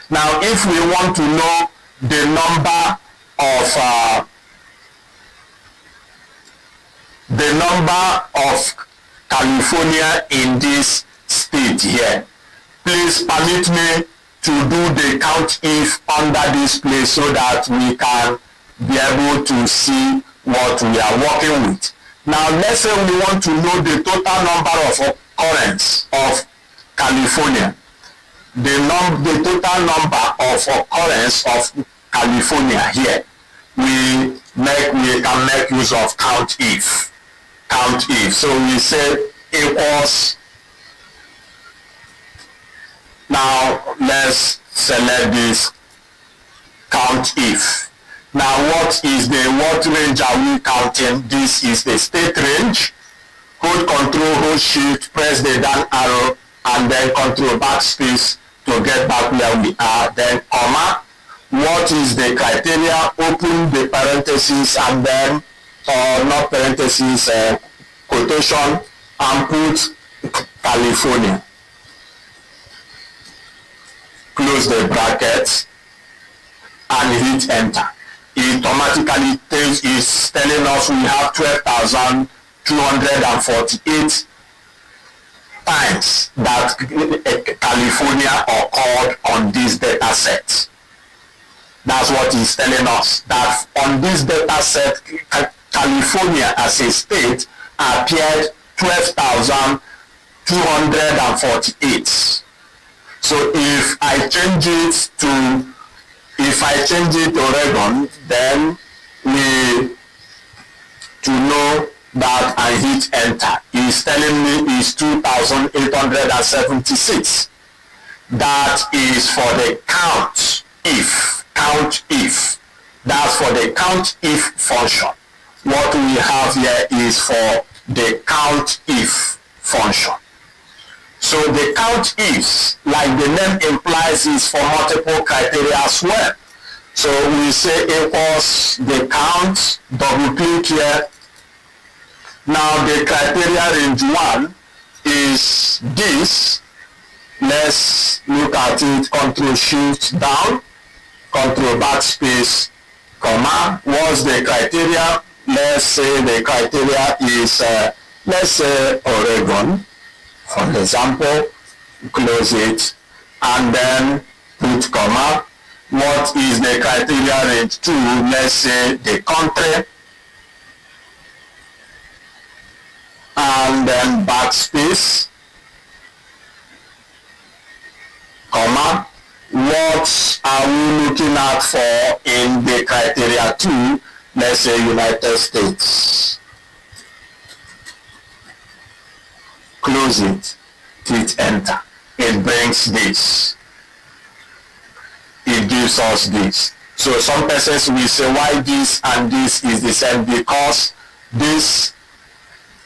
Now, if we want to know the number of California in this state here, please permit me to do the COUNTIF under this place so that we can be able to see what we are working with. Now, let's say we want to know the total number of occurrence of California. The total number of occurrence of California here. We can make use of COUNTIF. COUNTIF. So we say equals. Now let's select this COUNTIF. Now what range are we counting? This is the state range. Hold Control, hold Shift, press the down arrow, and then Control backspace to get back where we are. Then comma. What is the criteria? Open the parentheses and then, not parentheses, quotation, and put California. Close the brackets and hit enter. It automatically is telling us we have 12,248 times that California occurred on this data set. That's what it's telling us, that on this data set, California as a state appeared 12,248. So if I change it to Oregon, then to know that I hit enter. It's telling me it's 2,876. That is for the COUNTIF. That's for the COUNTIF function. What we have here is for the COUNTIF function. So the COUNTIFs, like the name implies, is for multiple criteria as well. So we say equals the count, double click here. Now the criteria range 1 is this. Let's look at it. Control Shift down, Control backspace, comma. What's the criteria? Let's say the criteria is, let's say Oregon. For example, close it and then put comma. What is the criteria range 2? Let's say the country, and then backspace, comma. what are we looking at for in the criteria 2? Let's say United States. Close it, hit enter. It brings this. It gives us this. So some persons will say why this and this is the same, because this,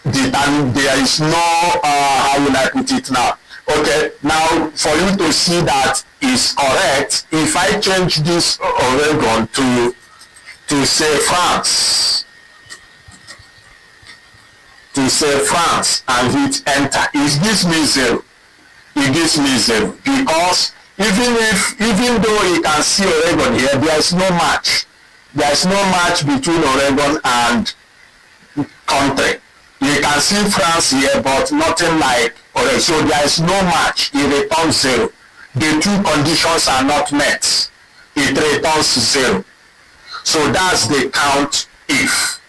there is no, how will I put it now? Okay, now for you to see that is correct, if I change this Oregon to say France, and hit enter, it gives me 0. It gives me 0, because even though you can see Oregon here, there is no match. There is no match between Oregon and country. You can see France here, but nothing like Oregon. So there is no match. It returns 0. The two conditions are not met. It returns 0. So that's the count if,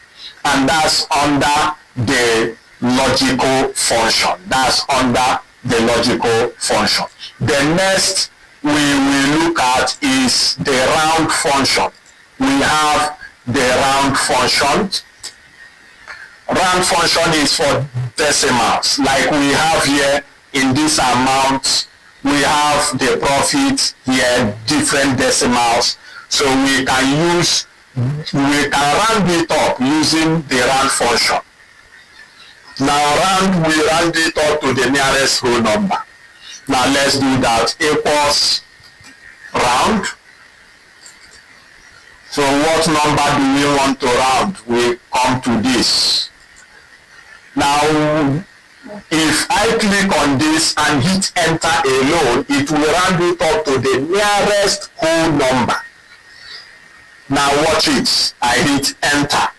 and that's under the logical function. That's under the logical function. The next we will look at is the round function. We have the round function. Round function is for decimals, like we have here in this amount. We have the profit here, different decimals, so we can round it up using the round function. Now we round it up to the nearest whole number. Now let's do that. Equals round. So what number do we want to round? We come to this. Now if I click on this and hit enter alone, it will round it up to the nearest whole number. Now watch it. I hit enter.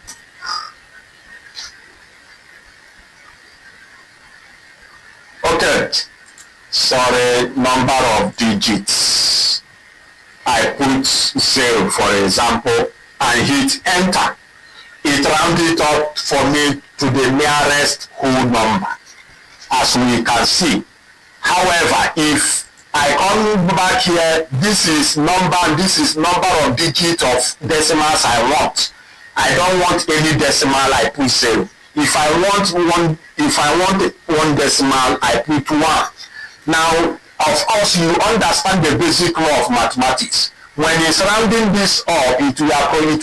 Okay, sorry, number of digits. I put 0 for example and hit enter. It rounds it up for me to the nearest whole number, as we can see. However, if I come back here, this is number of digits of decimals I want. I don't want any decimal, I put 0. If I want one decimal, I put 1. Now, of course, you understand the basic law of mathematics. When it's rounding this up, it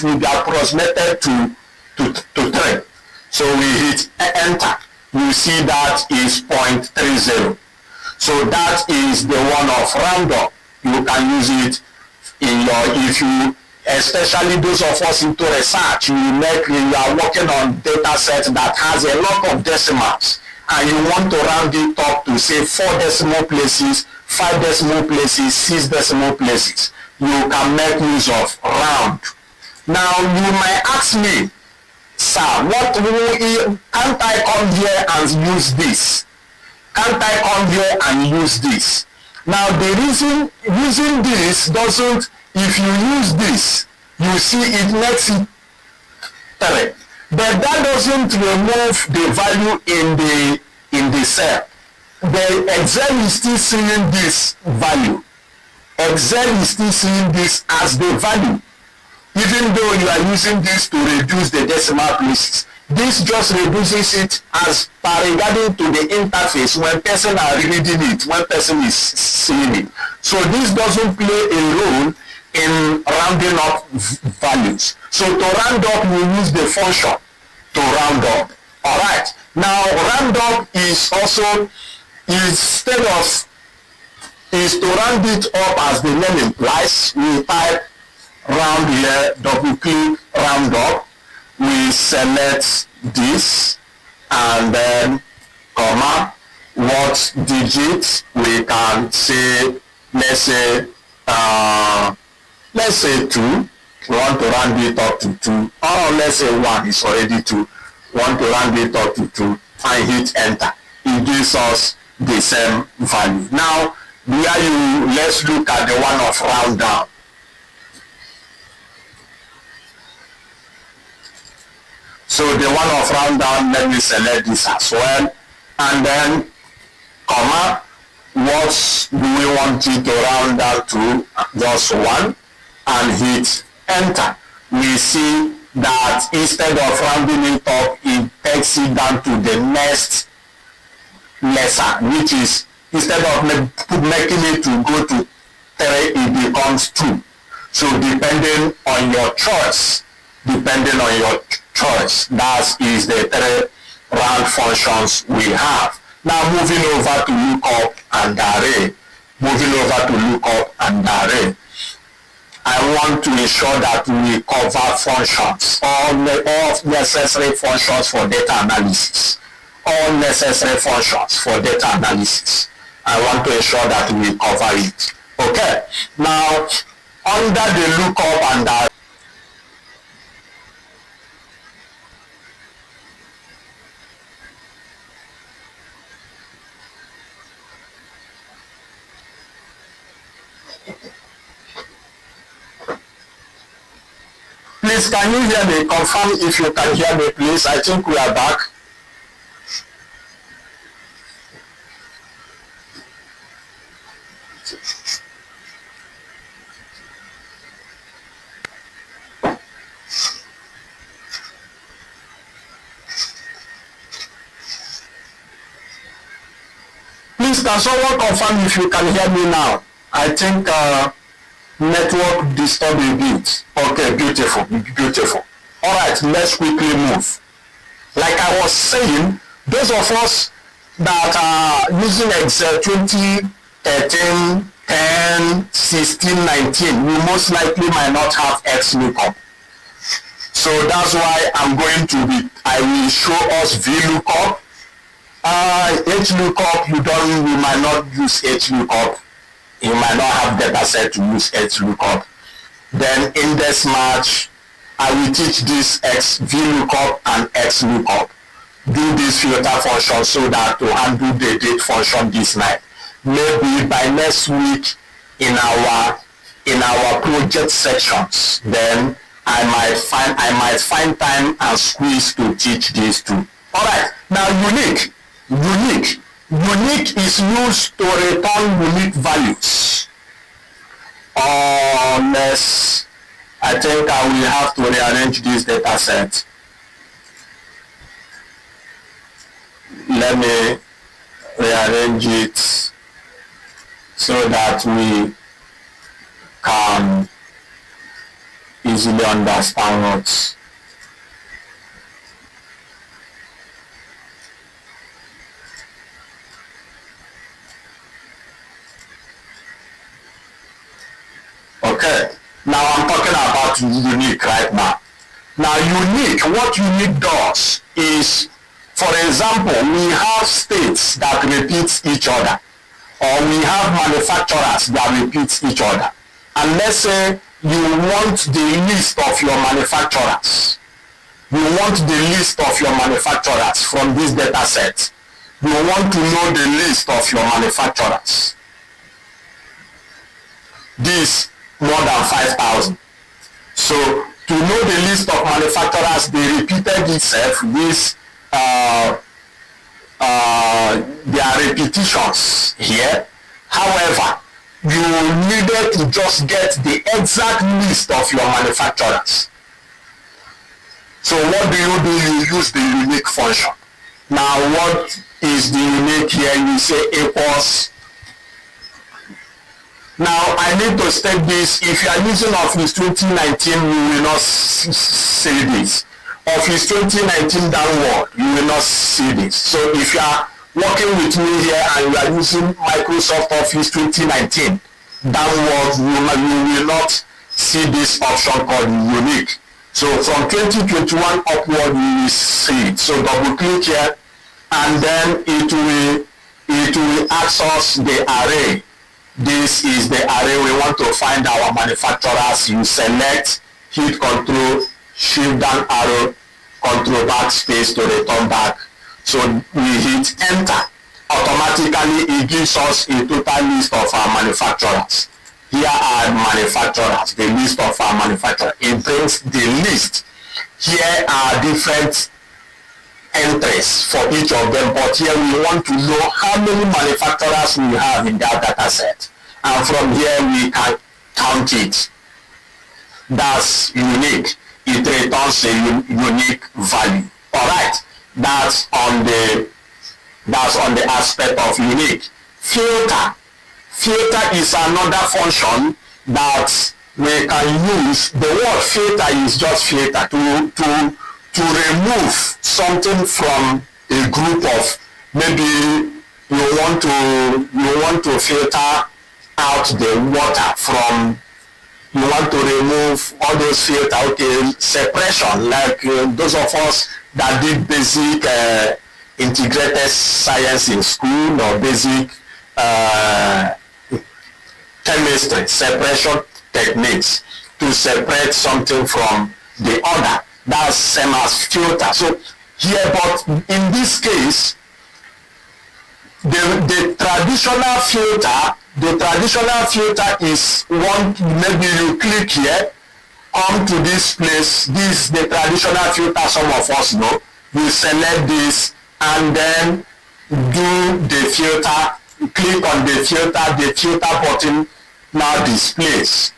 will be approximated to 3. So we hit enter. You see that is 0.30. So that is the one of round up. You can use it in your, especially those of us into research, you are working on data set that has a lot of decimals, and you want to round it up to say 4 decimal places, 5 decimal places, 6 decimal places. You can make use of round. Now you might ask me, sir, can't I come here and use this? Can't I come here and use this? Now the reason using this doesn't, if you use this, you see it makes it 3. But that doesn't remove the value in the cell. The Excel is still seeing this value. Excel is still seeing this as the value. Even though you are using this to reduce the decimal places. This just reduces it as per regarding to the interface when person are reading it, when person is seeing it. So this doesn't play a role in rounding up values. So to round up, we use the function to round up. Alright. Now round up is also, is to round it up as the name implies. We type round here, double click round up. We select this and then comma, what digits we can say, let's say 2. We want to round it up to 2, or let's say 1 is already 2. We want to round it up to 2 and hit enter. It gives us the same value. Now let's look at the one of round down. So the one of round down, let me select this as well, and then comma, what do we want it to round down to? Just 1, and hit enter. We see that instead of rounding it up, it takes it down to the next lesser, which is, instead of making it to go to 3, it becomes 2. So depending on your choice, that is the 3 round functions we have. Now moving over to lookup and array. I want to ensure that we cover functions, all necessary functions for data analysis. I want to ensure that we cover it. Okay. Now, under the lookup and array, please, can you hear me? Confirm if you can hear me, please. I think we are back. Please, can someone confirm if you can hear me now? I think network disturbed a bit. Okay, beautiful. All right, let's quickly move. Like I was saying, those of us that are using Excel 2013, 10, 16, 19, we most likely might not have XLOOKUP. So that's why I will show us VLOOKUP. HLOOKUP, we might not use HLOOKUP. You might not have dataset to use XLOOKUP. Then index match, I will teach this VLOOKUP and XLOOKUP. Do this filter function so that to handle the date function this night. Maybe by next week in our project sections, then I might find time and squeeze to teach these two. Alright, now unique is used to return unique values. I think I will have to rearrange this data set. Let me rearrange it so that we can easily understand what. Okay, now I'm talking about unique right now. Now what unique does is, for example, we have states that repeat each other, or we have manufacturers that repeat each other. And let's say you want the list of your manufacturers. From this data set. You want to know the list of your manufacturers. This more than 5,000. So to know the list of manufacturers, they repeated itself with there are repetitions here. However, you needed to just get the exact list of your manufacturers. So what do? You use the unique function. Now what is the unique here? You say equals. Now I need to state this. If you are using Office 2019, you will not see this. Office 2019 downward, you will not see this. So if you are working with me here and you are using Microsoft Office 2019 downward, you will not see this option called unique. So from 2021 upward, you will see it. So double click here, and then it will access the array. This is the array. We want to find our manufacturers. You select, hit Control, Shift down arrow, Control backspace to return back. So we hit enter. Automatically it gives us a total list of our manufacturers. Here are manufacturers, the list of our manufacturers. It brings the list. Here are different entries for each of them, but here we want to know how many manufacturers we have in that data set, and from here we can count it. That's unique. It returns a unique value. All right, that's on the aspect of unique. Filter is another function that we can use. The word filter is just filter, to remove something from a group of, maybe you want to filter out the water from, you want to remove all those filter, okay, separation, like those of us that did basic integrated science in school, or basic chemistry, separation techniques to separate something from the other. That's same as filter. So here, but in this case, the traditional filter is one. Maybe you click here, come to this place. This the traditional filter. Some of us know. You select this and then do the filter. Click on the filter button now displays.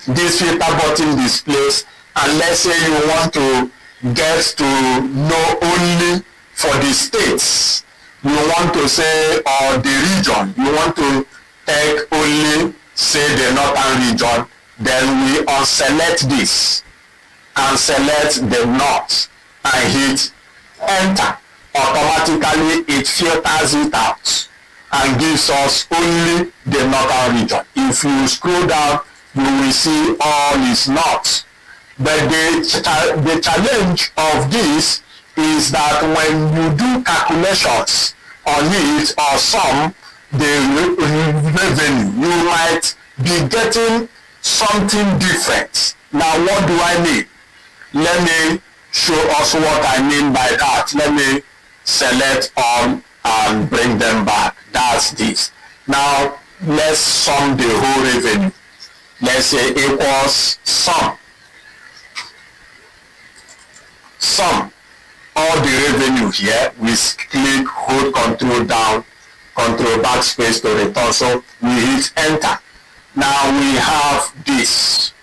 This filter button displays, and let's say you want to get to know only for the states. You want to say, or the region, you want to take only, say, the northern region, then we unselect this and select the north and hit enter. Automatically it filters it out and gives us only the northern region. If you scroll down, you will see all is north. But the challenge of this is that when you do calculations on it or sum the revenue, you might be getting something different. Now, what do I mean? Let me show us what I mean by that. Let me select all and bring them back. That's this. Now, let's sum the whole revenue. Let's say equals sum all the revenue here. We click, hold control down, control backspace to return. So we hit enter. Now we have this.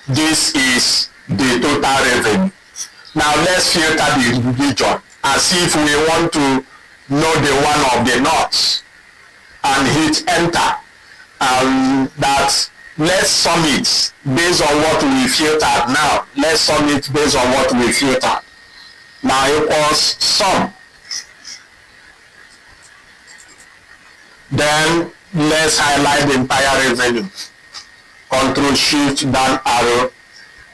This is the total revenue. Now let's filter the region as if we want to know the one of the north, and hit enter. And that, let's sum it based on what we filtered. Now let's sum it based on what we filtered. Now equals sum. Then let's highlight the entire revenue. Control Shift down arrow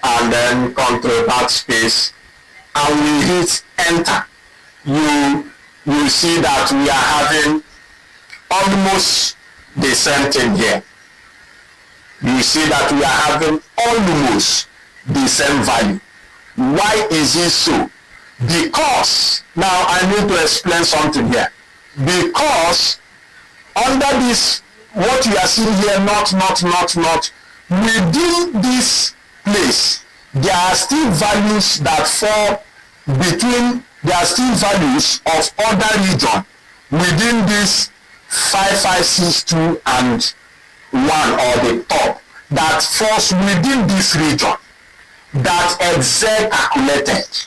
and then Control backspace, and we hit enter. You see that we are having almost the same thing here. You see that we are having almost the same value. Why is it so? Because, now I need to explain something here. Because under this, what you are seeing here, not, within this place, there are still values that fall between, there are still values of other region within this 5562 and 1, or the top, that falls within this region that Excel calculated.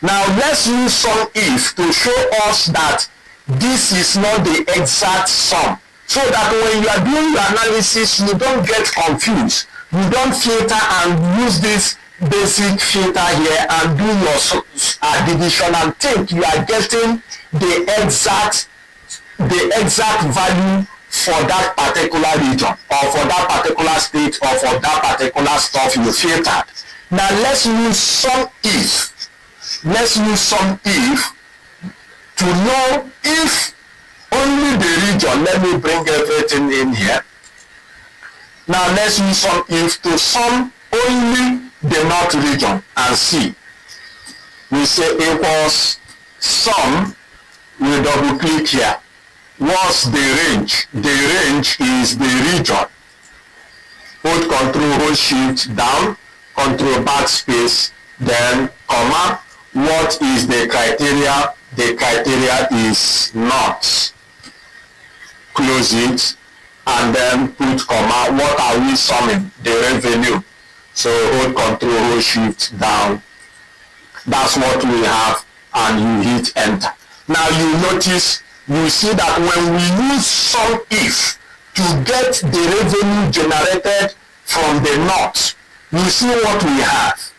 Now let's use SUMIFS to show us that this is not the exact sum, so that when you are doing your analysis, you don't get confused. You don't filter and use this basic filter here and do your division and think you are getting the exact value for that particular region, or for that particular state, or for that particular stuff you filtered. Now let's use SUMIFS. Let's use SUMIFS to know if only the region. Let me bring everything in here. Now let's use SUMIFS to sum only the north region and see. We say equals sum. We double click here. What's the range? The range is the region. Hold control, hold shift down, control backspace, then comma. What is the criteria? The criteria is not. Close it, and then put comma. What are we summing? The revenue. So hold control, hold shift down. That's what we have, and you hit enter. Now you notice, you see that when we use SUMIFS to get the revenue generated from the NOT, you see what we have.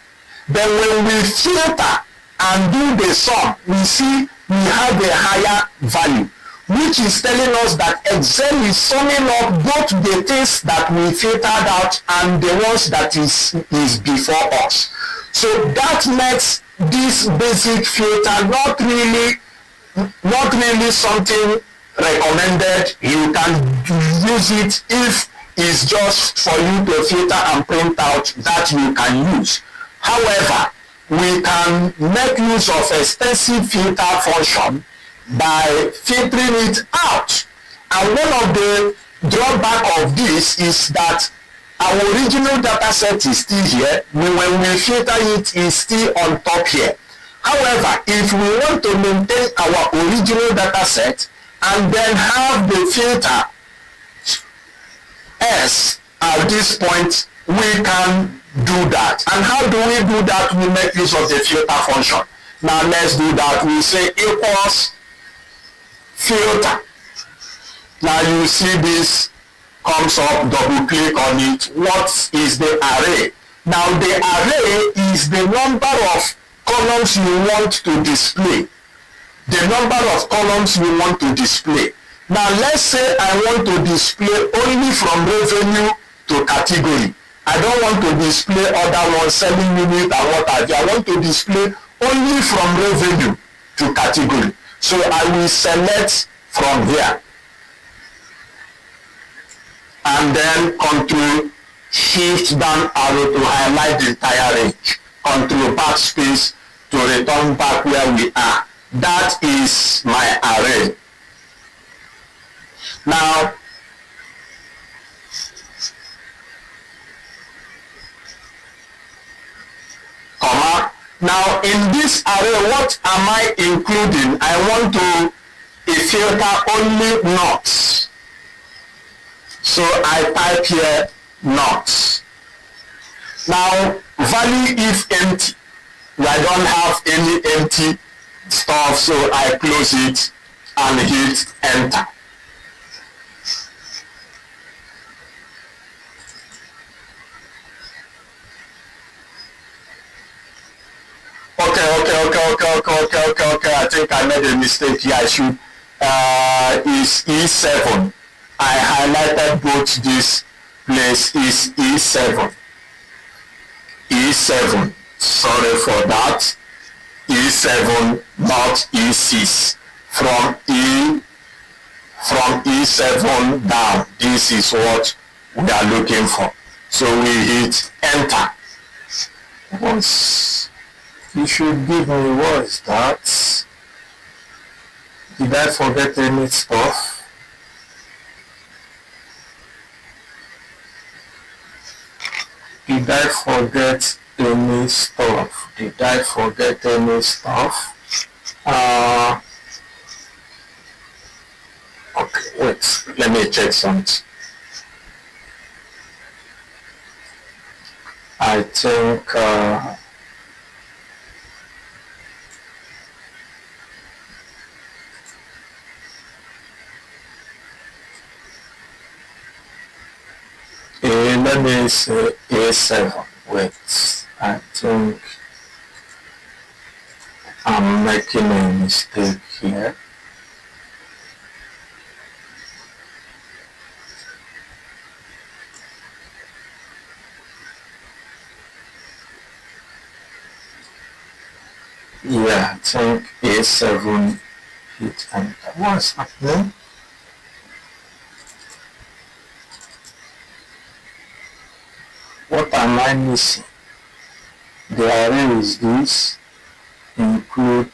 Then when we filter and do the sum, we see we have a higher value, which is telling us that Excel is summing up both the things that we filtered out and the ones that is before us. So that makes this basic filter not really something recommended. You can use it if it's just for you to filter and print out, that you can use. However, we can make use of extensive filter function by filtering it out. And one of the drawback of this is that our original data set is still here. When we filter it, is still on top here. However, if we want to maintain our original data set and then have the filter S at this point, we can do that. And how do we do that? We make use of the filter function. Now let's do that. We say equals filter. Now you see this comes up, double click on it. What is the array? Now the array is the number of columns you want to display. The number of columns you want to display. Now let's say I want to display only from revenue to category. I don't want to display other ones, selling unit and what have you. I want to display only from revenue to category. So I will select from here. And then control shift down arrow to highlight the entire range. Control backspace to return back where we are. That is my array. Now, comma. Now in this array, what am I including? I want to filter only NOTs. So I type here NOTs. Now value if empty. I don't have any empty stuff, so I close it and hit enter. Okay. I think I made a mistake here. I should is E7. I highlighted both this place is E7. E7. Sorry for that. E7, not E6. From E7 down. This is what we are looking for. So we hit enter. Once you should give me, what is that? Did I forget any stuff? Did I forget any stuff? Okay, wait, let me check something. I think let me say A7. Wait, I think I'm making a mistake here. Yeah, I think A7 hit enter. What's happening? What am I missing? The array is this, include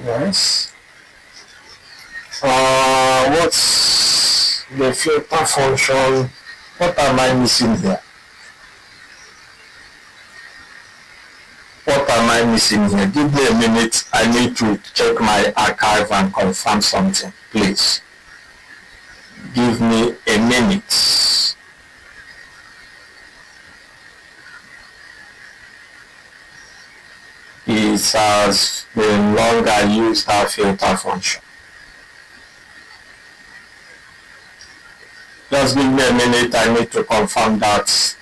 Yes. What's the filter function? What am I missing here? What am I missing here? Give me a minute. I need to check my archive and confirm something, please. Give me a minute. It has been long I used that filter function. Just give me a minute. I need to confirm that.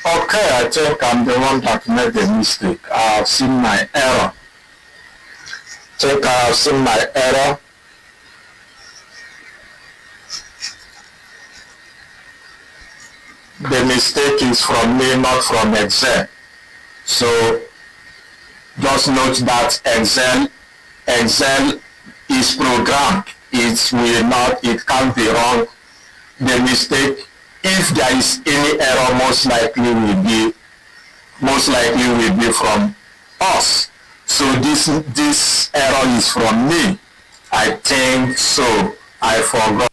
Okay, I think I'm the one that made the mistake. I have seen my error. Check, I have seen my error. The mistake is from me, not from Excel. So just note that Excel is programmed. It can't be wrong. The mistake, if there is any error, most likely will be from us. So this error is from me. I think so. I forgot.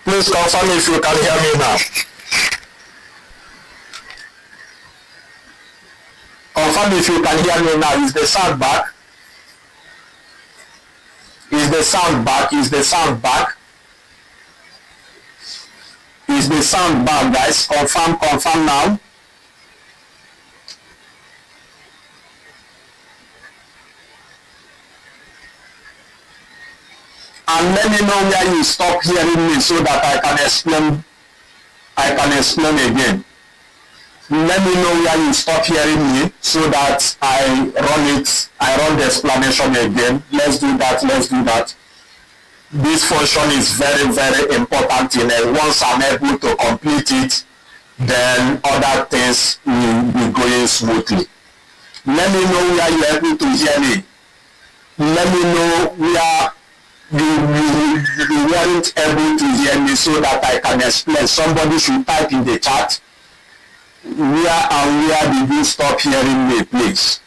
Please confirm if you can hear me now. Confirm if you can hear me now. Is the sound back? Is the sound back? Is the sound back? Is the sound back, guys? Confirm now. And let me know where you stop hearing me so that I can explain again. Let me know where you stop hearing me so that I run the explanation again. Let's do that. This function is very, very important in it. Once I'm able to complete it, then other things will be going smoothly. Let me know where you're able to hear me. Let me know where you weren't able to hear me so that I can explain. Somebody should type in the chat where did you stop hearing me, please,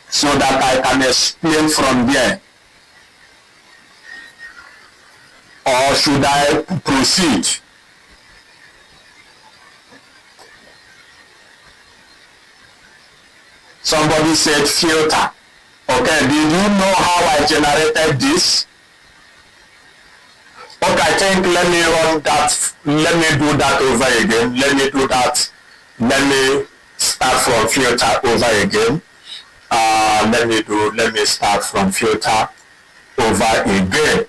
so that I can explain from there. Or should I proceed? Somebody said filter. Okay, did you know how I generated this? Okay, I think let me run that. Let me do that over again. Let me do that. Let me start from filter over again. Let me start from filter over again.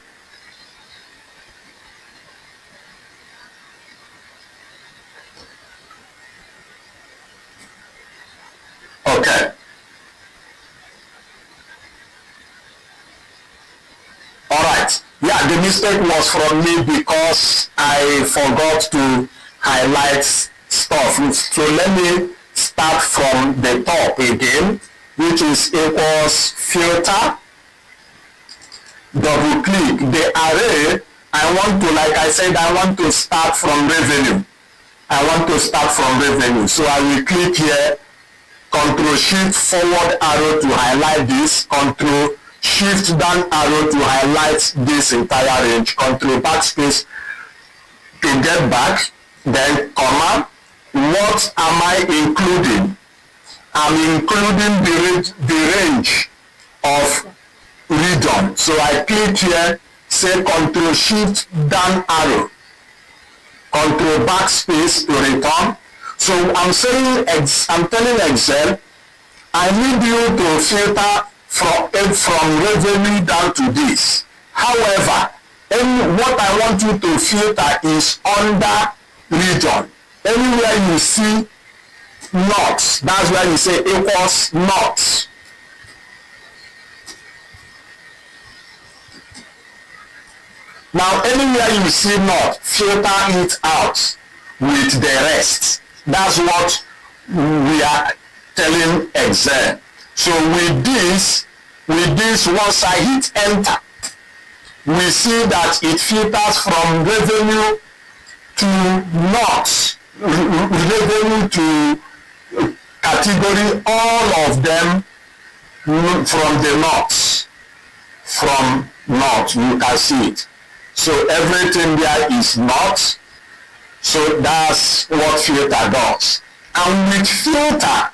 Okay. All right. Yeah, the mistake was from me because I forgot to highlight stuff. So let me start from the top again, which is equals filter, double click the array. I want to, like I said, I want to start from revenue. So I will click here, Control Shift forward arrow to highlight this, Control Shift down arrow to highlight this entire range, Control backspace to get back, then comma. What am I including? I'm including the range of region. So I click here, say Control Shift down arrow, Control backspace to return. So I'm telling Excel, I need you to filter from revenue down to this. However, what I want you to filter is under region. Anywhere you see not, that's why you say equals not. Now, anywhere you see not, filter it out with the rest. That's what we are telling Excel. So with this, once I hit enter, we see that it filters from revenue to not, revenue to category, all of them from the not. From not, you can see it. So everything there is not. So that's what filter does. And with filter,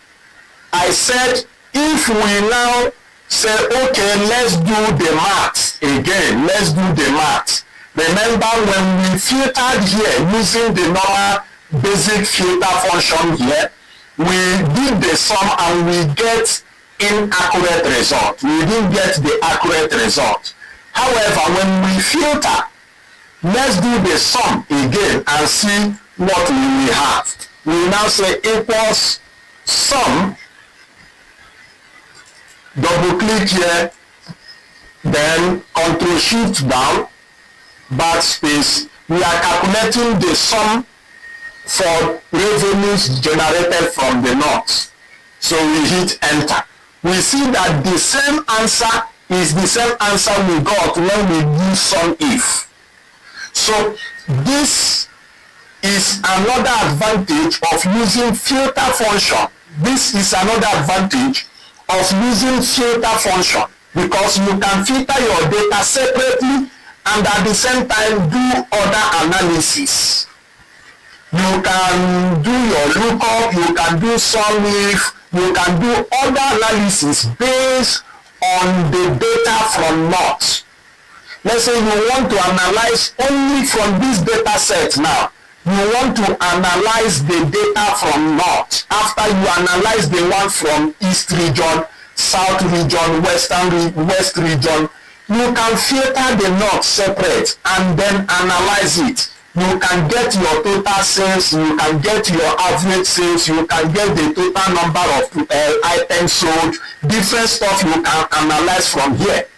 I said, if we now say, okay, let's do the math again, let's do the math. Remember when we filtered here using the normal basic filter function here, we did the sum and we get inaccurate result. We didn't get the accurate result. However, when we filter, let's do the sum again and see what we will have. We will now say equals sum, double click here, then Control Shift down, backspace. We are calculating the sum for revenues generated from the north. So we hit enter. We see that the same answer is the same answer we got when we do SUMIFS. So this is another advantage of using filter function. This is another advantage of using filter function, because you can filter your data separately and at the same time do other analysis. You can do your lookup, you can do SUMIFS, you can do other analysis based on the data from NOT. Let's say you want to analyze only from this data set now. You want to analyze the data from NOT. After you analyze the one from East region, South region, West region, you can filter the NOT separate and then analyze it. You can get your total sales, you can get your average sales, you can get the total number of items sold, different stuff you can analyze from here.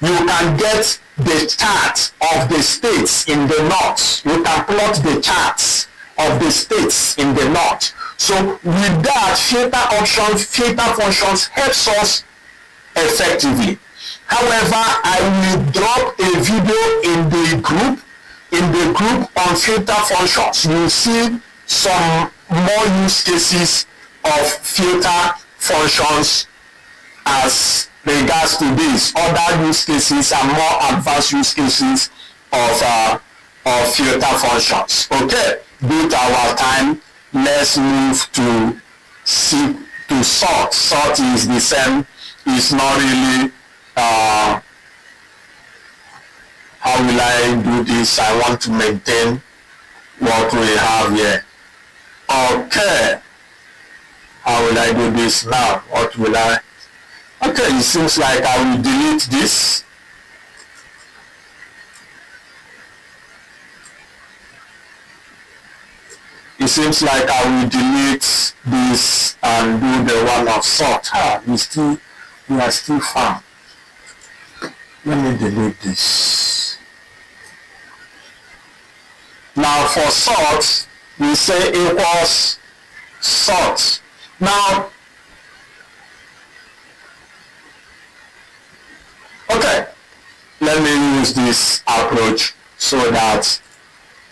You can get the chart of the states in the north. You can plot the charts of the states in the north. So with that, filter functions helps us effectively. However, I will drop a video in the group on filter functions. You see some more use cases of filter functions as regards to this. Other use cases are more advanced use cases of filter functions. Okay, due to our time, let's move to sort. Sort is the same. It's not really how will I do this? I want to maintain what we have here. Okay, how will I do this now? What will I? Okay, it seems like I will delete this. It seems like I will delete this and do the one of sort. We are still far. Let me delete this. Now for sort, we say equals sort. Now, okay, let me use this approach so that,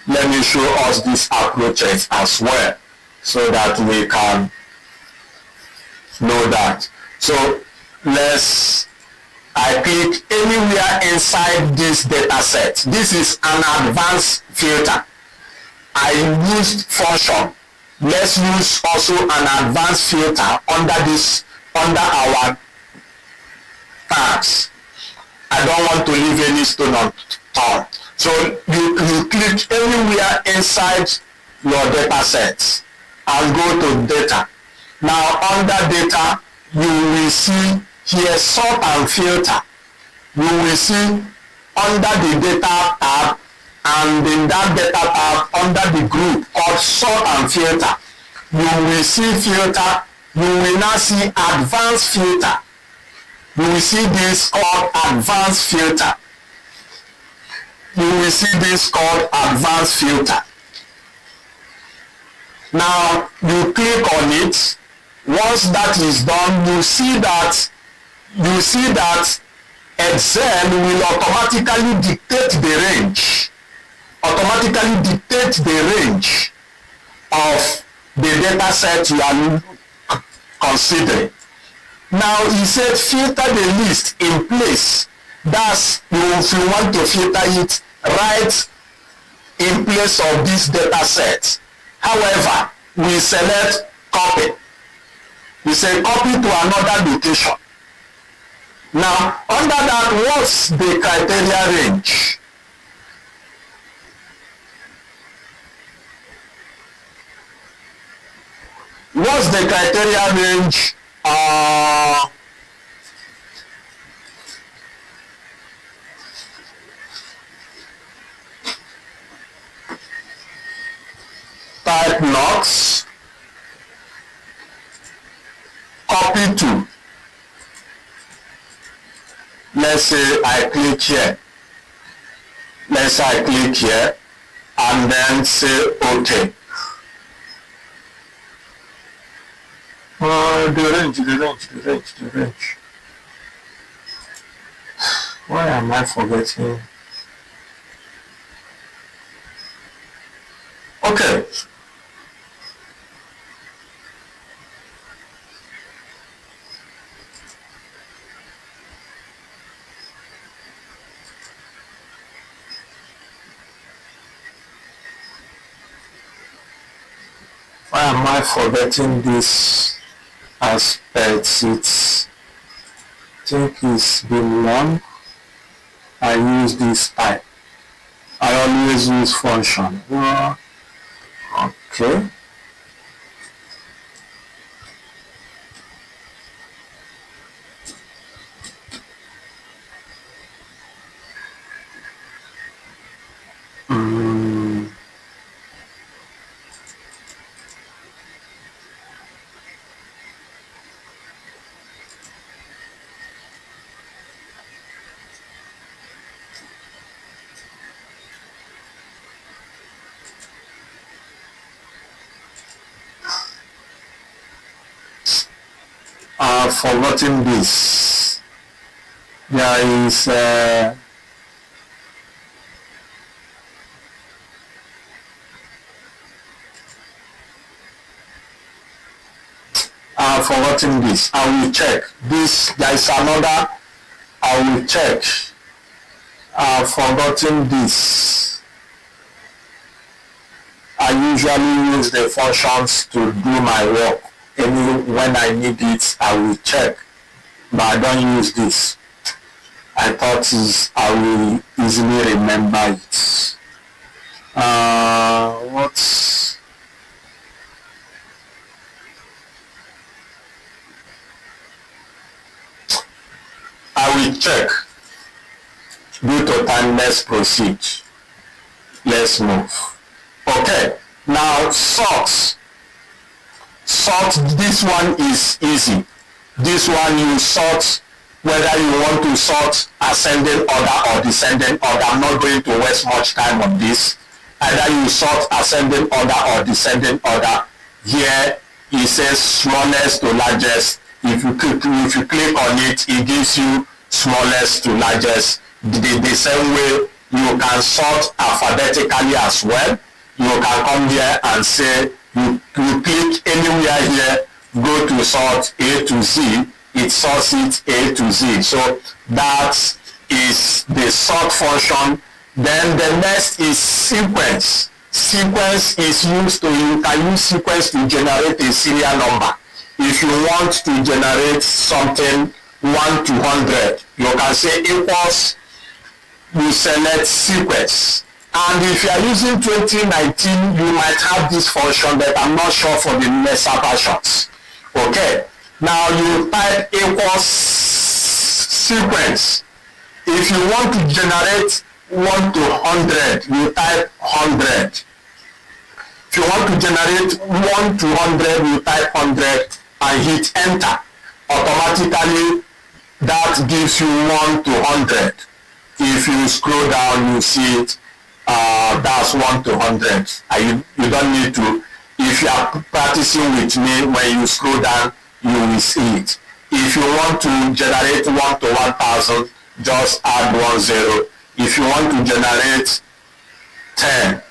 let me show us these approaches as well so that we can know that. So I click anywhere inside this data set. This is an advanced filter. I used function. Let's use also an advanced filter under our tabs. I don't want to leave any stone unturned. So you click anywhere inside your data sets and go to data. Now under data, you will see here sort and filter. You will see under the data tab, and in that data tab under the group called sort and filter, you will see filter. You will now see advanced filter. You will see this called advanced filter. You will see this called advanced filter. Now you click on it. Once that is done, you see that Excel will automatically dictate the range. Of the data set you are considering. Now he said filter the list in place. That's if you want to filter it right in place of this data set. However, we select copy. We say copy to another location. Now under that, what's the criteria range? What's the criteria range? Type NOT, copy to. Let's say I click here. Let's say I click here and then say OK. The range. Why am I forgetting? Okay. am I forgetting this aspect? I think it's been long. I use this type. I always use function. Okay. I've forgotten this. There is I've forgotten this. I will check. This, there is another. I will check. I've forgotten this. I usually use the functions to do my work. When I need it, I will check. But I don't use this. I thought I will easily remember it. What's I will check. Due to time, let's proceed. Let's move. Okay. Now sort. Sort, this one is easy. This one you sort whether you want to sort ascending order or descending order. I'm not going to waste much time on this. Either you sort ascending order or descending order. Here it says smallest to largest. If you click on it, it gives you smallest to largest. The same way you can sort alphabetically as well. You can come here and say you click anywhere here, go to sort A to Z, it sorts it A to Z. So that is the sort function. Then the next is sequence. Sequence is used you can use sequence to generate a serial number. If you want to generate something 1 to 100, you can say equals, you select sequence. And if you are using 2019, you might have this function, but I'm not sure for the lesser versions. Okay. Now you type equals sequence. If you want to generate 1 to 100, you type 100. If you want to generate 1 to 100, you type 100 and hit enter. Automatically, that gives you 1 to 100. If you scroll down, you see it. That's 1 to 100. You don't need to. If you are practicing with me, when you scroll down, you will see it. If you want to generate 1 to 1000, just add 10. If you want to generate 10,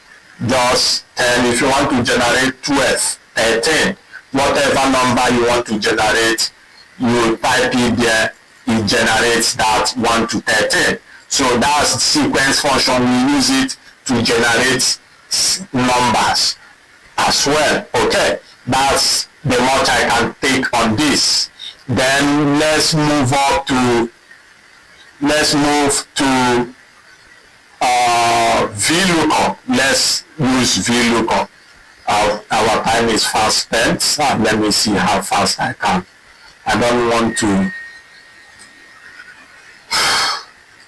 just 10. If you want to generate 12, 13, whatever number you want to generate, you type it there, it generates that 1 to 13. So that's the sequence function. We use it to generate numbers as well. Okay, that's the much I can take on this. Then let's move to VLOOKUP. Let's use VLOOKUP. Our time is fast spent. Let me see how fast I can. I don't want to.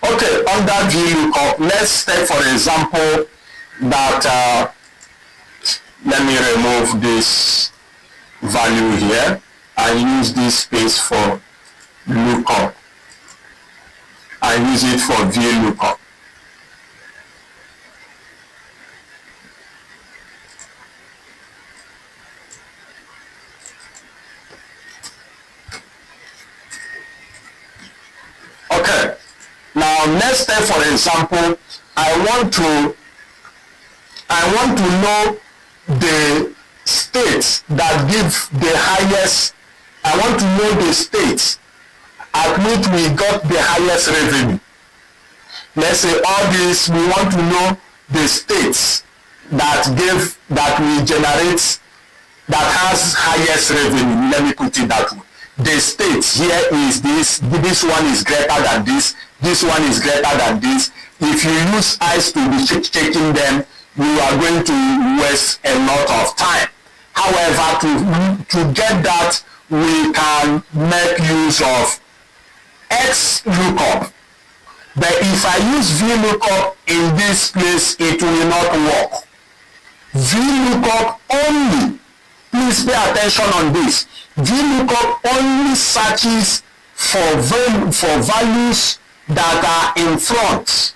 Okay, under VLOOKUP, let's take for example that let me remove this value here and use this space for lookup. I use it for VLOOKUP. Okay. Now let's take for example, I want to know the states that give the highest. I want to know the states at which we got the highest revenue. Let's say all this, we want to know the states that we generate that has highest revenue, let me put it that way. The state here is this one is greater than this one is greater than this. If you use eyes to be checking them, you are going to waste a lot of time. However, to get that, we can make use of XLOOKUP. But if I use VLOOKUP in this place, it will not work. VLOOKUP only, please pay attention on this. VLOOKUP only searches for values that are in front.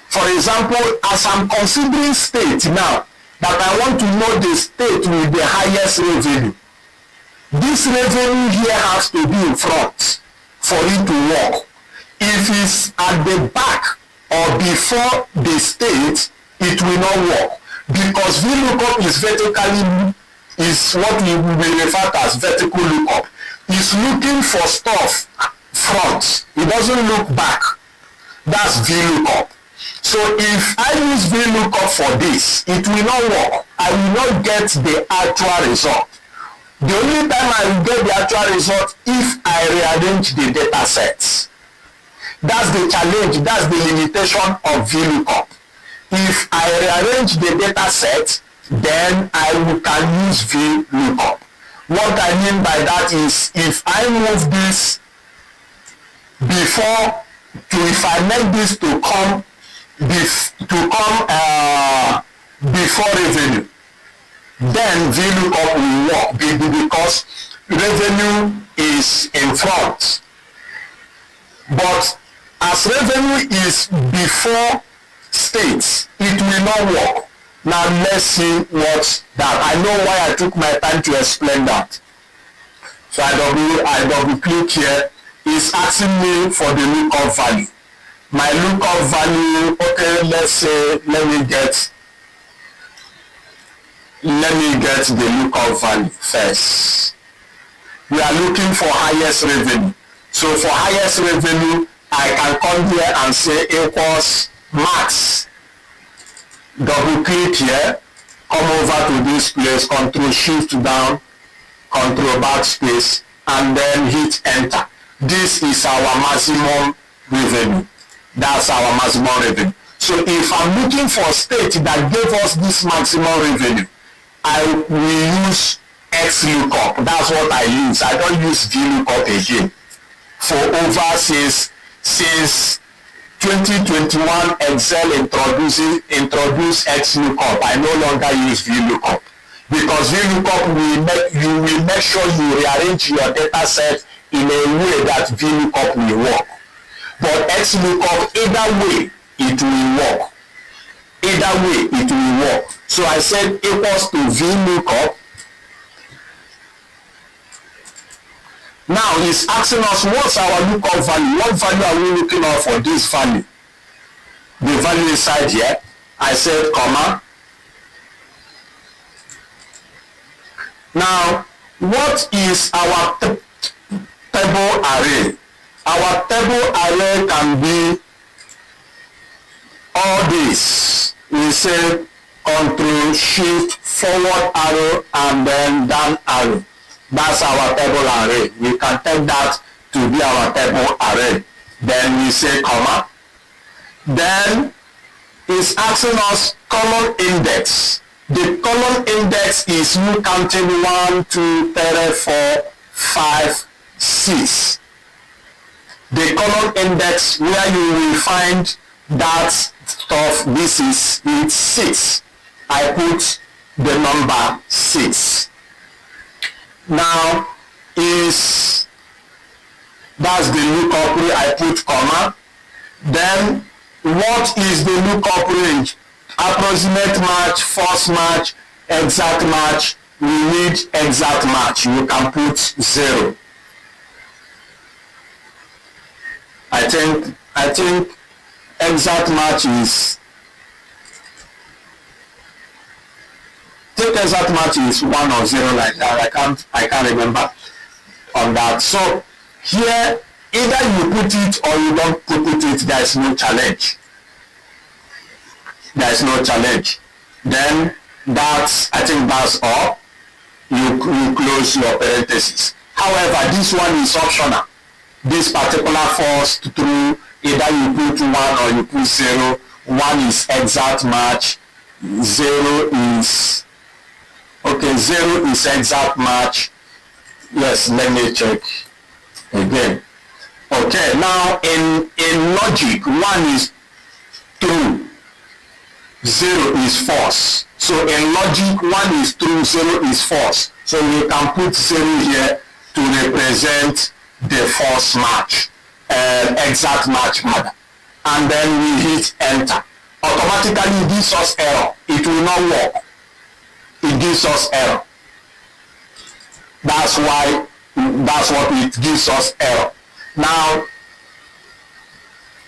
For example, as I'm considering state now, that I want to know the state with the highest revenue. This revenue here has to be in front for it to work. If it's at the back or before the state, it will not work. Because VLOOKUP is vertically, is what we refer to as vertical lookup. It's looking for stuff front. It doesn't look back. That's VLOOKUP. So if I use VLOOKUP for this, it will not work. I will not get the actual result. The only time I will get the actual result if I rearrange the data sets. That's the challenge, that's the limitation of VLOOKUP. If I rearrange the data set, then I can use VLOOKUP. What I mean by that is, if I move this before, if I make this to come before revenue, then VLOOKUP will work because revenue is in front. But as revenue is before states, it will not work. Now let's see what that. I know why I took my time to explain that. So I double click here. It's asking me for the lookup value. My lookup value, okay, let's say, let me get the lookup value first. We are looking for highest revenue. So for highest revenue, I can come here and say equals max. Double click here, come over to this place, Control Shift down, Control Backspace, and then hit enter. This is our maximum revenue. That's our maximum revenue. So if I'm looking for a state that gave us this maximum revenue, I will use XLOOKUP. That's what I use. I don't use VLOOKUP again. For over since 2021, Excel introduced XLOOKUP. I no longer use VLOOKUP because VLOOKUP you will make sure you rearrange your data set in a way that VLOOKUP will work. But XLOOKUP, either way, it will work. Either way, it will work. So I said equals to VLOOKUP. Now it's asking us what's our lookup value. What value are we looking at for this value? The value inside here. I said comma. Now, what is our table array? Our table array can be all this. We say Control Shift forward arrow and then down arrow. That's our table array. We can take that to be our table array. Then we say comma. Then it's asking us column index. The column index is you counting 1, 2, 3, 4, 5, 6. The column index where you will find that stuff, this is it's 6. I put the number 6. Now that's the lookup range. I put comma. Then what is the lookup range? Approximate match, false match, exact match. We need exact match. You can put 0. I think exact match is, take exact match is 1 or 0 like that. I can't remember on that. So here, either you put it or you don't put it, there is no challenge. There is no challenge. Then I think that's all. you close your parentheses. However, this one is optional. This particular falls through, either you put 1 or you put 0. 1 is exact match, 0 is, okay, 0 is exact match. Yes, let me check again. Okay, now in logic, 1 is true, 0 is false. So in logic, 1 is true, 0 is false. So we can put 0 here to represent the false match, exact match rather. And then we hit enter. Automatically it gives us error. It will not work. It gives us error. That's what it gives us error. Now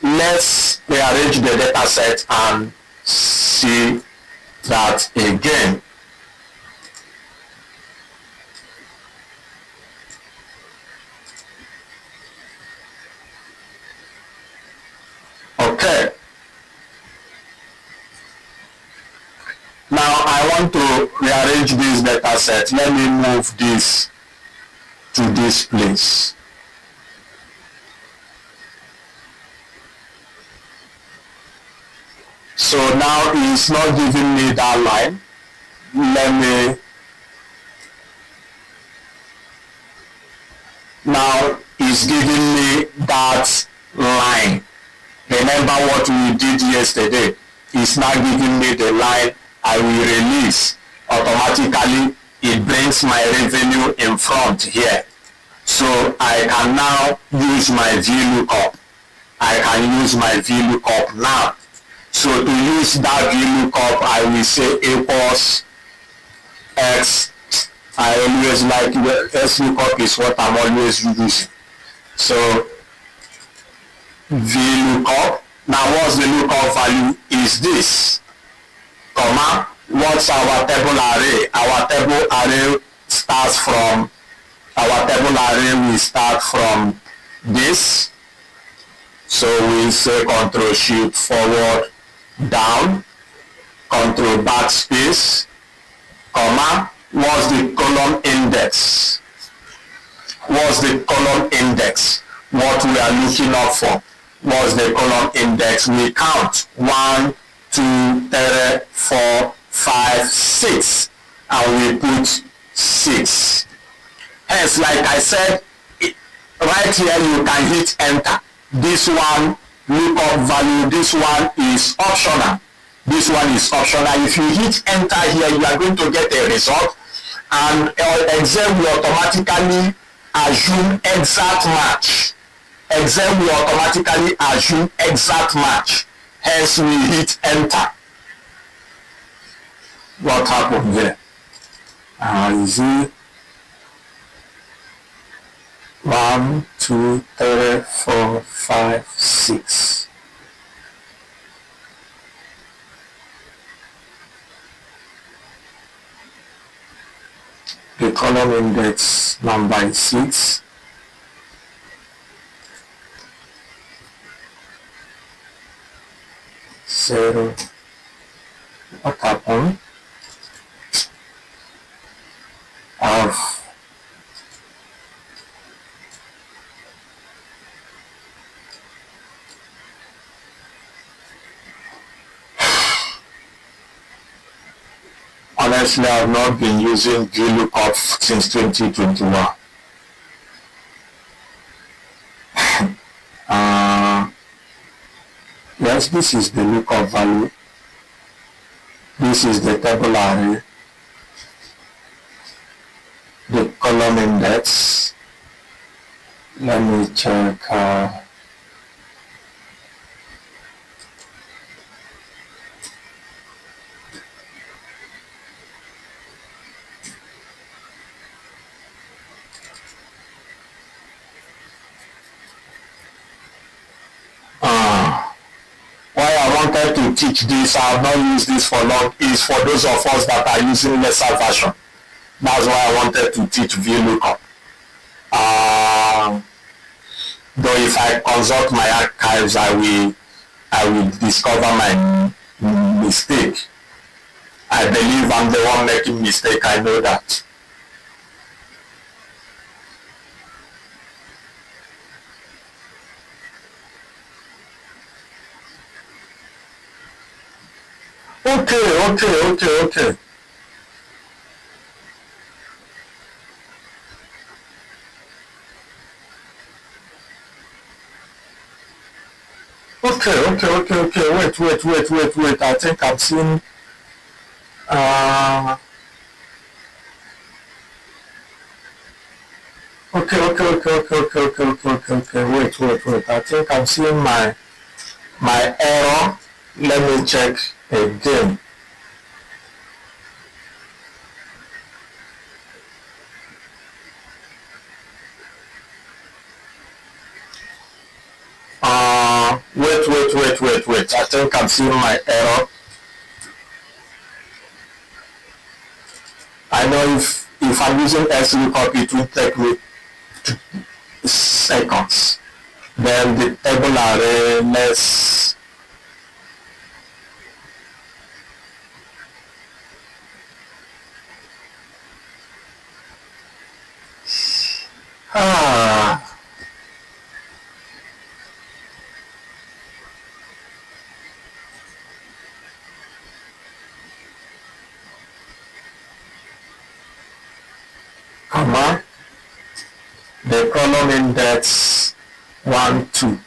let's rearrange the data set and see that again. Okay. Now I want to rearrange this data set. Let me move this to this place. So now it's not giving me that line. Now it's giving me that line. Remember what we did yesterday. It's now giving me the line I will release. Automatically it brings my revenue in front here. So I can now use my VLOOKUP. I can use my VLOOKUP now. So to use that VLOOKUP, I will say equals X. I always like SLOOKUP is what I'm always using. So VLOOKUP. Now what's the lookup value is this, comma, what's our table array? Our table array starts from, our table array will start from this. So we say Control Shift forward down, Control backspace, comma, what's the column index? What's the column index? What we are looking up for? What's the column index? We count 1, 2, 3, 4, 5, 6, and we put 6. Hence, like I said, right here you can hit enter. This one lookup value, this one is optional. This one is optional. If you hit enter here, you are going to get a result, and Excel will automatically assume exact match. Excel will automatically assume exact match. Hence we hit enter. What happened there? Is it 1, 2, 3, 4, 5, 6? The column index number is 6. Zero. What happened? Honestly, I've not been using VLOOKUP since 2021. Yes, this is the lookup value. This is the table array. The column index. Let me check. To teach this, I have not used this for long, is for those of us that are using lesser version. That's why I wanted to teach VLOOKUP. Though if I consult my archives, I will discover my mistake. I believe I'm the one making mistake, I know that. Okay. Wait. I think I've seen. Okay. Wait. I think I'm seeing my error. Let me check again. Wait. I think I'm seeing my error. I know if I'm using XLOOKUP, it will take me 2 seconds. Then the table array, let's comma the column index 1, 2.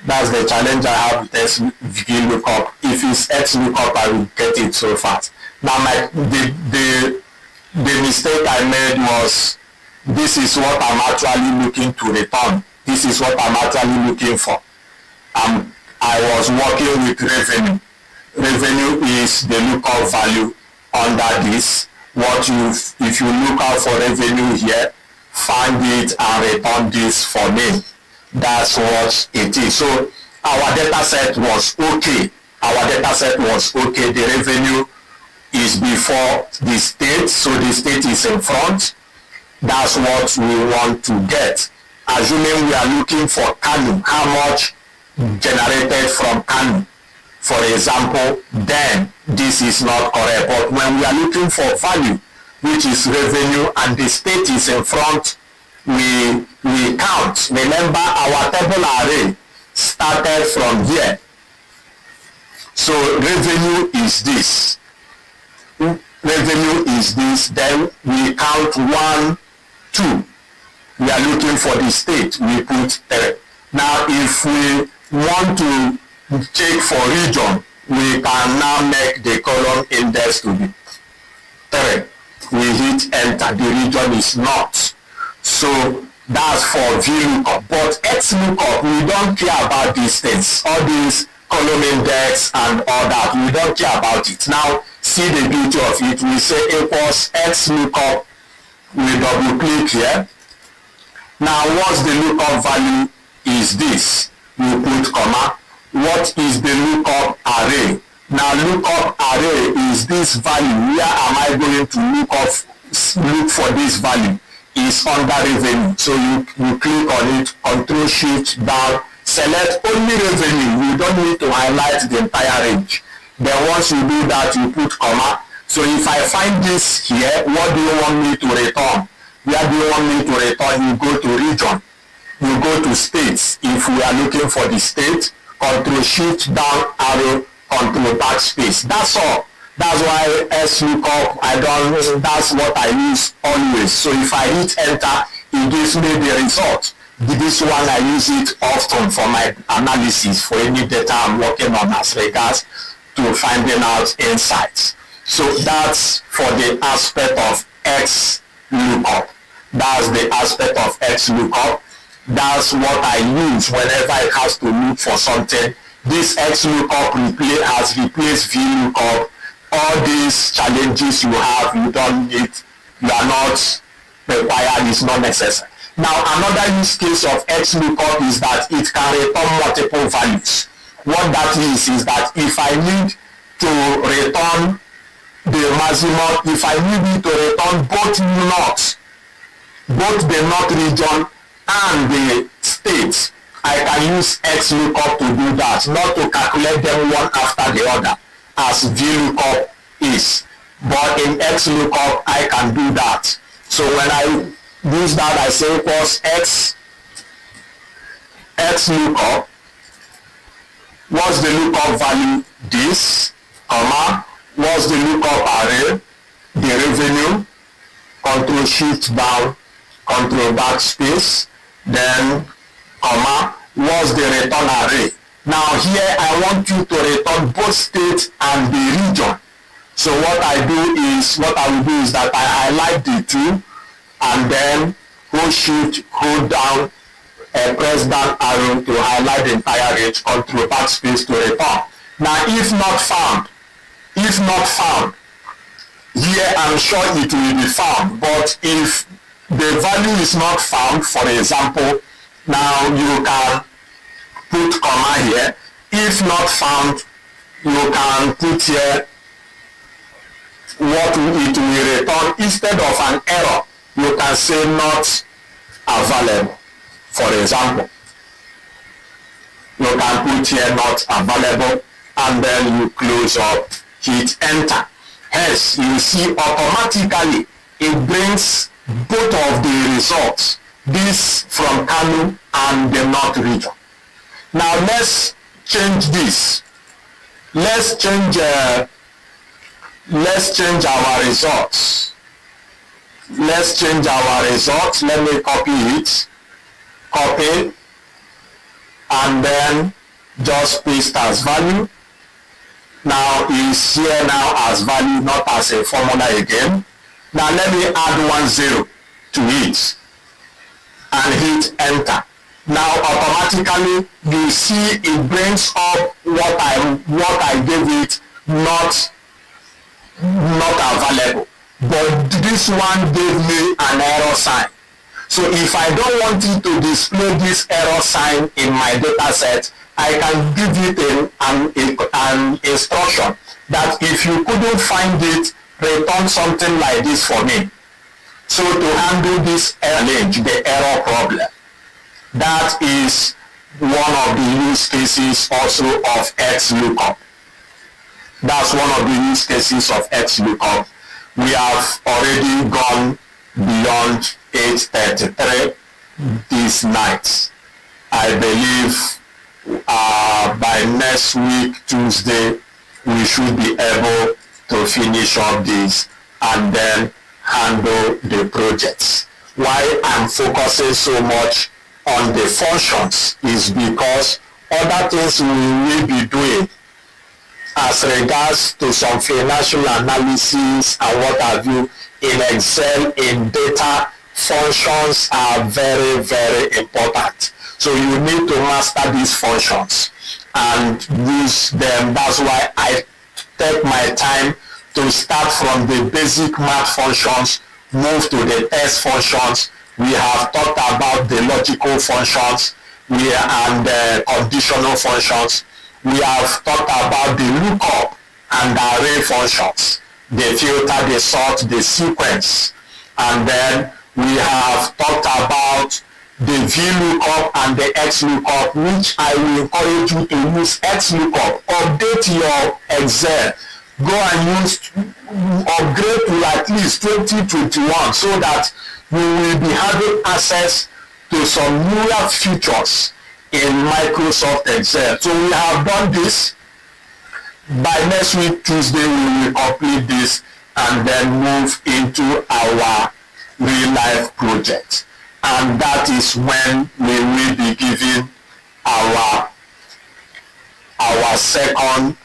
That's the challenge I have with VLOOKUP. If it's XLOOKUP, I will get it so fast. Now the mistake I made was, this is what I'm actually looking to return. This is what I'm actually looking for. I was working with revenue. Revenue is the lookup value under this. If you look out for revenue here, find it and return this for me. That's what it is. So our data set was okay. The revenue is before the state, so the state is in front. That's what we want to get. Assuming we are looking for Kanu, how much generated from Kanu, for example, then this is not correct. But when we are looking for value, which is revenue, and the state is in front, we count. Remember, our table array started from here. So revenue is this. Then we count 1, 2. We are looking for the state. We put 3. Now, if we want to check for region, we can now make the column index to be 3. We hit enter. The region is not. So that's for VLOOKUP. But XLOOKUP, we don't care about these things. All these column index and all that, we don't care about it. Now, see the beauty of it. We say equals XLOOKUP. We double click here. Now, what's the lookup value is this. We put comma. What is the lookup array? Now, lookup array is this value. Where am I going to look for this value? Is under revenue. So you click on it, Control Shift down, select only revenue. You don't need to highlight the entire range. Then once you do that, you put comma. So if I find this here, what do you want me to return? Where do you want me to return? You go to region. You go to states. If we are looking for the state, Control Shift down arrow, Control backspace. That's all. That's why SLOOKUP, that's what I use always. So if I hit enter, it gives me the result. This one, I use it often for my analysis, for any data I'm working on as regards to finding out insights. So that's for the aspect of XLOOKUP. That's the aspect of XLOOKUP. That's what I use whenever it has to look for something. This XLOOKUP has replaced VLOOKUP. All these challenges you have, you don't need, you are not required, it's not necessary. Now, another use case of XLOOKUP is that it can return multiple values. What that is that if I need to return the maximum, if I need to return both the north region and the states, I can use XLOOKUP to do that, not to calculate them one after the other, as VLOOKUP is. But in XLOOKUP, I can do that. So when I use that, I say equals XLOOKUP. What's the lookup value? This, comma. What's the lookup array? The revenue. Control Shift down, Control backspace, then comma. What's the return array? Now here I want you to return both state and the region. So what I will do is that I highlight the two and then hold Shift, hold down, and press down arrow to highlight the entire range, Control backspace to return. Now if not found, here I'm sure it will be found, but if the value is not found, for example, now you can put comma here. If not found, you can put here what it will return. Instead of an error, you can say not available, for example. You can put here not available and then you close up, hit enter. Hence, you see automatically it brings both of the results, this from Kano and the North region. Now let's change this. Let's change our results. Let's change our results. Let me copy it. Copy and then just paste as value. Now is here now as value, not as a formula again. Now let me add 10 to it and hit enter. Now automatically you see it brings up what I gave it, not available. But this one gave me an error sign. So if I don't want it to display this error sign in my data set, I can give it an instruction that if you couldn't find it, return something like this for me. So to handle this challenge, the error problem, that is one of the use cases also of XLOOKUP. That's one of the use cases of XLOOKUP. We have already gone beyond 8:33 this night. I believe by next week, Tuesday, we should be able to finish up this and then handle the projects. Why I'm focusing so much on the functions is because other things we will be doing as regards to some financial analysis and what have you in Excel, in data, functions are very, very important. So you need to master these functions and use them. That's why I take my time to start from the basic math functions, move to the test functions. We have talked about the logical functions and the conditional functions. We have talked about the lookup and the array functions, the filter, the sort, the sequence. And then we have talked about the VLOOKUP and the XLOOKUP, which I will encourage you to use XLOOKUP. Update your Excel. Go and upgrade to at least 2021 so that you will be having access to some newer features in Microsoft Excel. So we have done this. By next week, Tuesday, we will complete this and then move into our real life project. And that is when we will be giving our second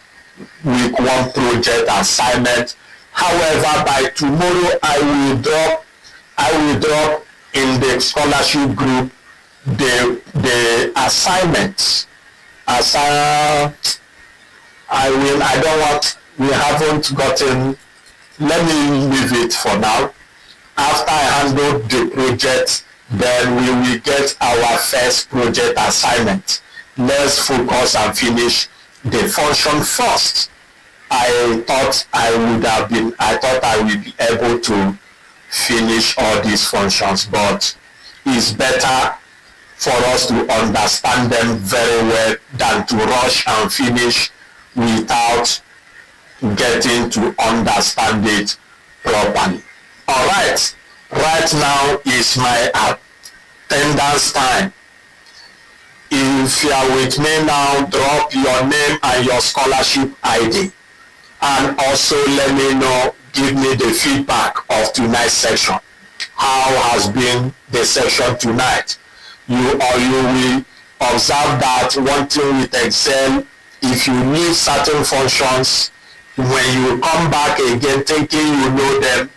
week 1 project assignment. However, by tomorrow I will drop in the scholarship group the assignments. We haven't gotten, let me leave it for now. After I handle the project, then we will get our first project assignment. Let's focus and finish the function first. I thought I will be able to finish all these functions, but it's better for us to understand them very well than to rush and finish without getting to understand it properly. All right, right now is my attendance time. If you are with me now, drop your name and your scholarship ID, and also let me know, give me the feedback of tonight's section. How has been the section tonight? You will observe that one thing with Excel, if you leave certain functions, when you come back again thinking you know them,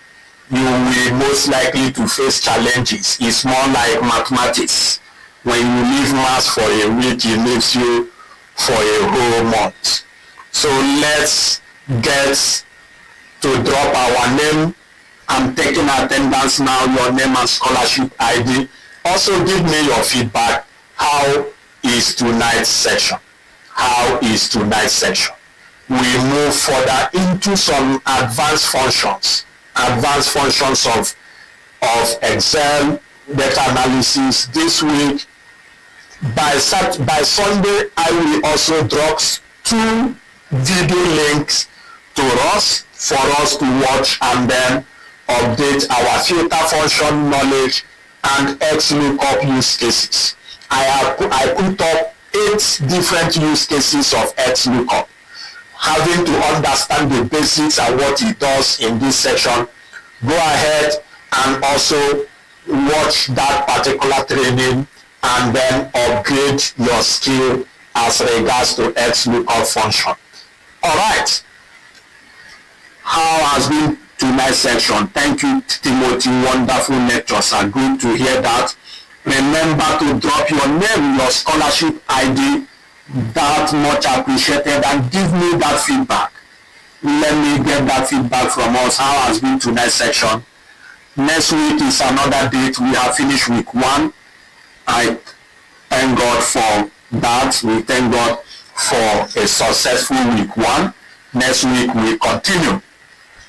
you will most likely to face challenges. It's more like mathematics. When you leave maths for a week, it leaves you for a whole month. So let's get to drop our name. I'm taking attendance now, your name and scholarship ID. Also give me your feedback. How is tonight's section? How is tonight's section? We move further into some advanced functions of Excel, data analysis. This week, by Sunday, I will also drop 2 video links to us for us to watch and then update our filter function knowledge and XLOOKUP use cases. I put up 8 different use cases of XLOOKUP. Having to understand the basics and what it does in this section, go ahead and also watch that particular training and then upgrade your skill as regards to XLOOKUP function. All right. How has been tonight's section? Thank you, Timothy. Wonderful lectures are good to hear that. Remember to drop your name, your scholarship ID, that much appreciated, and give me that feedback. Let me get that feedback from us. How has been tonight's section? Next week is another date. We have finished week 1. I thank God for that. We thank God for a successful week 1. Next week we continue.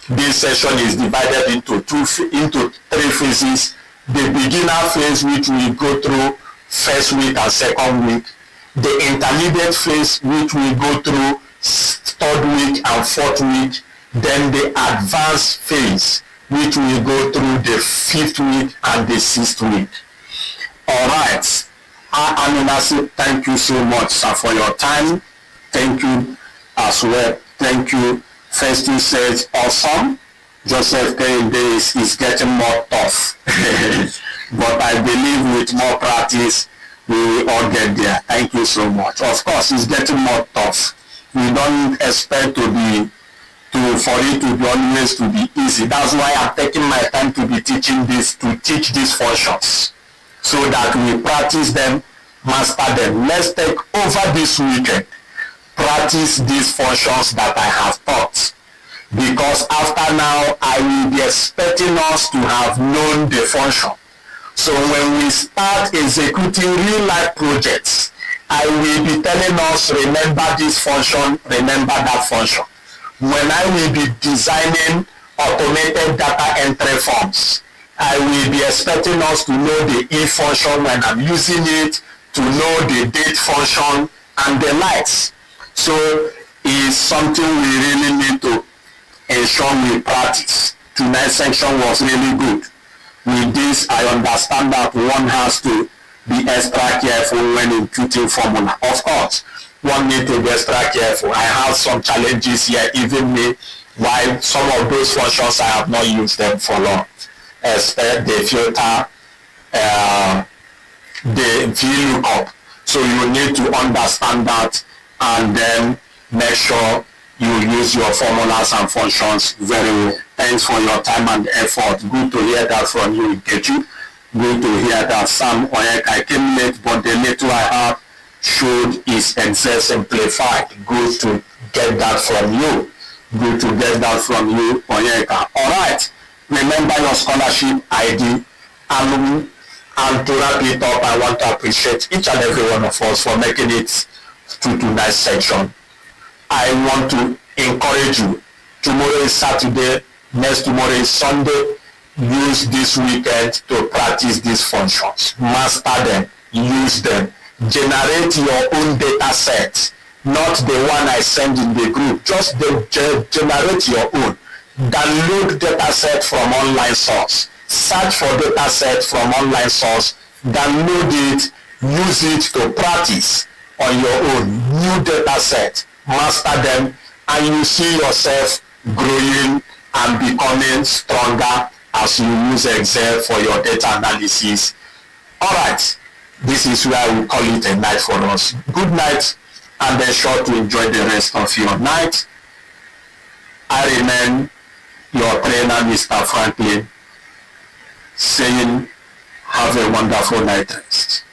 This session is divided into 3 phases. The beginner phase, which we go through first week and second week. The intermediate phase, which we go through 3rd week and 4th week. Then the advanced phase, which we go through the 5th week and the 6th week. All right. Aminasi, thank you so much, sir, for your time. Thank you as well. Thank you. Festus says, awesome. Joseph Kende is getting more tough. But I believe with more practice, we will all get there. Thank you so much. Of course, it's getting more tough. We don't expect for it to be always to be easy. That's why I'm taking my time to be teaching this, to teach these functions, so that we practice them, master them. Let's take over this weekend, practice these functions that I have taught, because after now I will be expecting us to have known the function. So when we start executing real life projects, I will be telling us, remember this function, remember that function. When I will be designing automated data entry forms, I will be expecting us to know the if function when I'm using it, to know the date function and the likes. So it's something we really need to ensure we practice. Tonight's section was really good. With this, I understand that one has to be extra careful when imputing formula. Of course, one need to be extra careful. I have some challenges here, even me, while some of those functions I have not used them for long. Expect the filter, the VLOOKUP. So you need to understand that and then make sure you use your formulas and functions very well. Thanks for your time and effort. Good to hear that from you, Nkechi. Good to hear that, Sam Oyek. I came late, but the little I have showed is Excel simplified. Good to get that from you. Good to get that from you, Oyeka. All right. Remember your scholarship ID. And to wrap it up, I want to appreciate each and every one of us for making it to tonight's section. I want to encourage you. Tomorrow is Saturday. Next tomorrow is Sunday. Use this weekend to practice these functions. Master them. Use them. Generate your own data set. not the one I send in the group. Just generate your own. Download dataset from online source. Search for dataset from online source. Download it. Use it to practice on your own. New dataset. Master them, and you see yourself growing and becoming stronger as you use Excel for your data analysis. All right. This is where we call it a night for us. Good night, and ensure to enjoy the rest of your night. I remain your trainer, Mr. Franklin, saying have a wonderful night rest.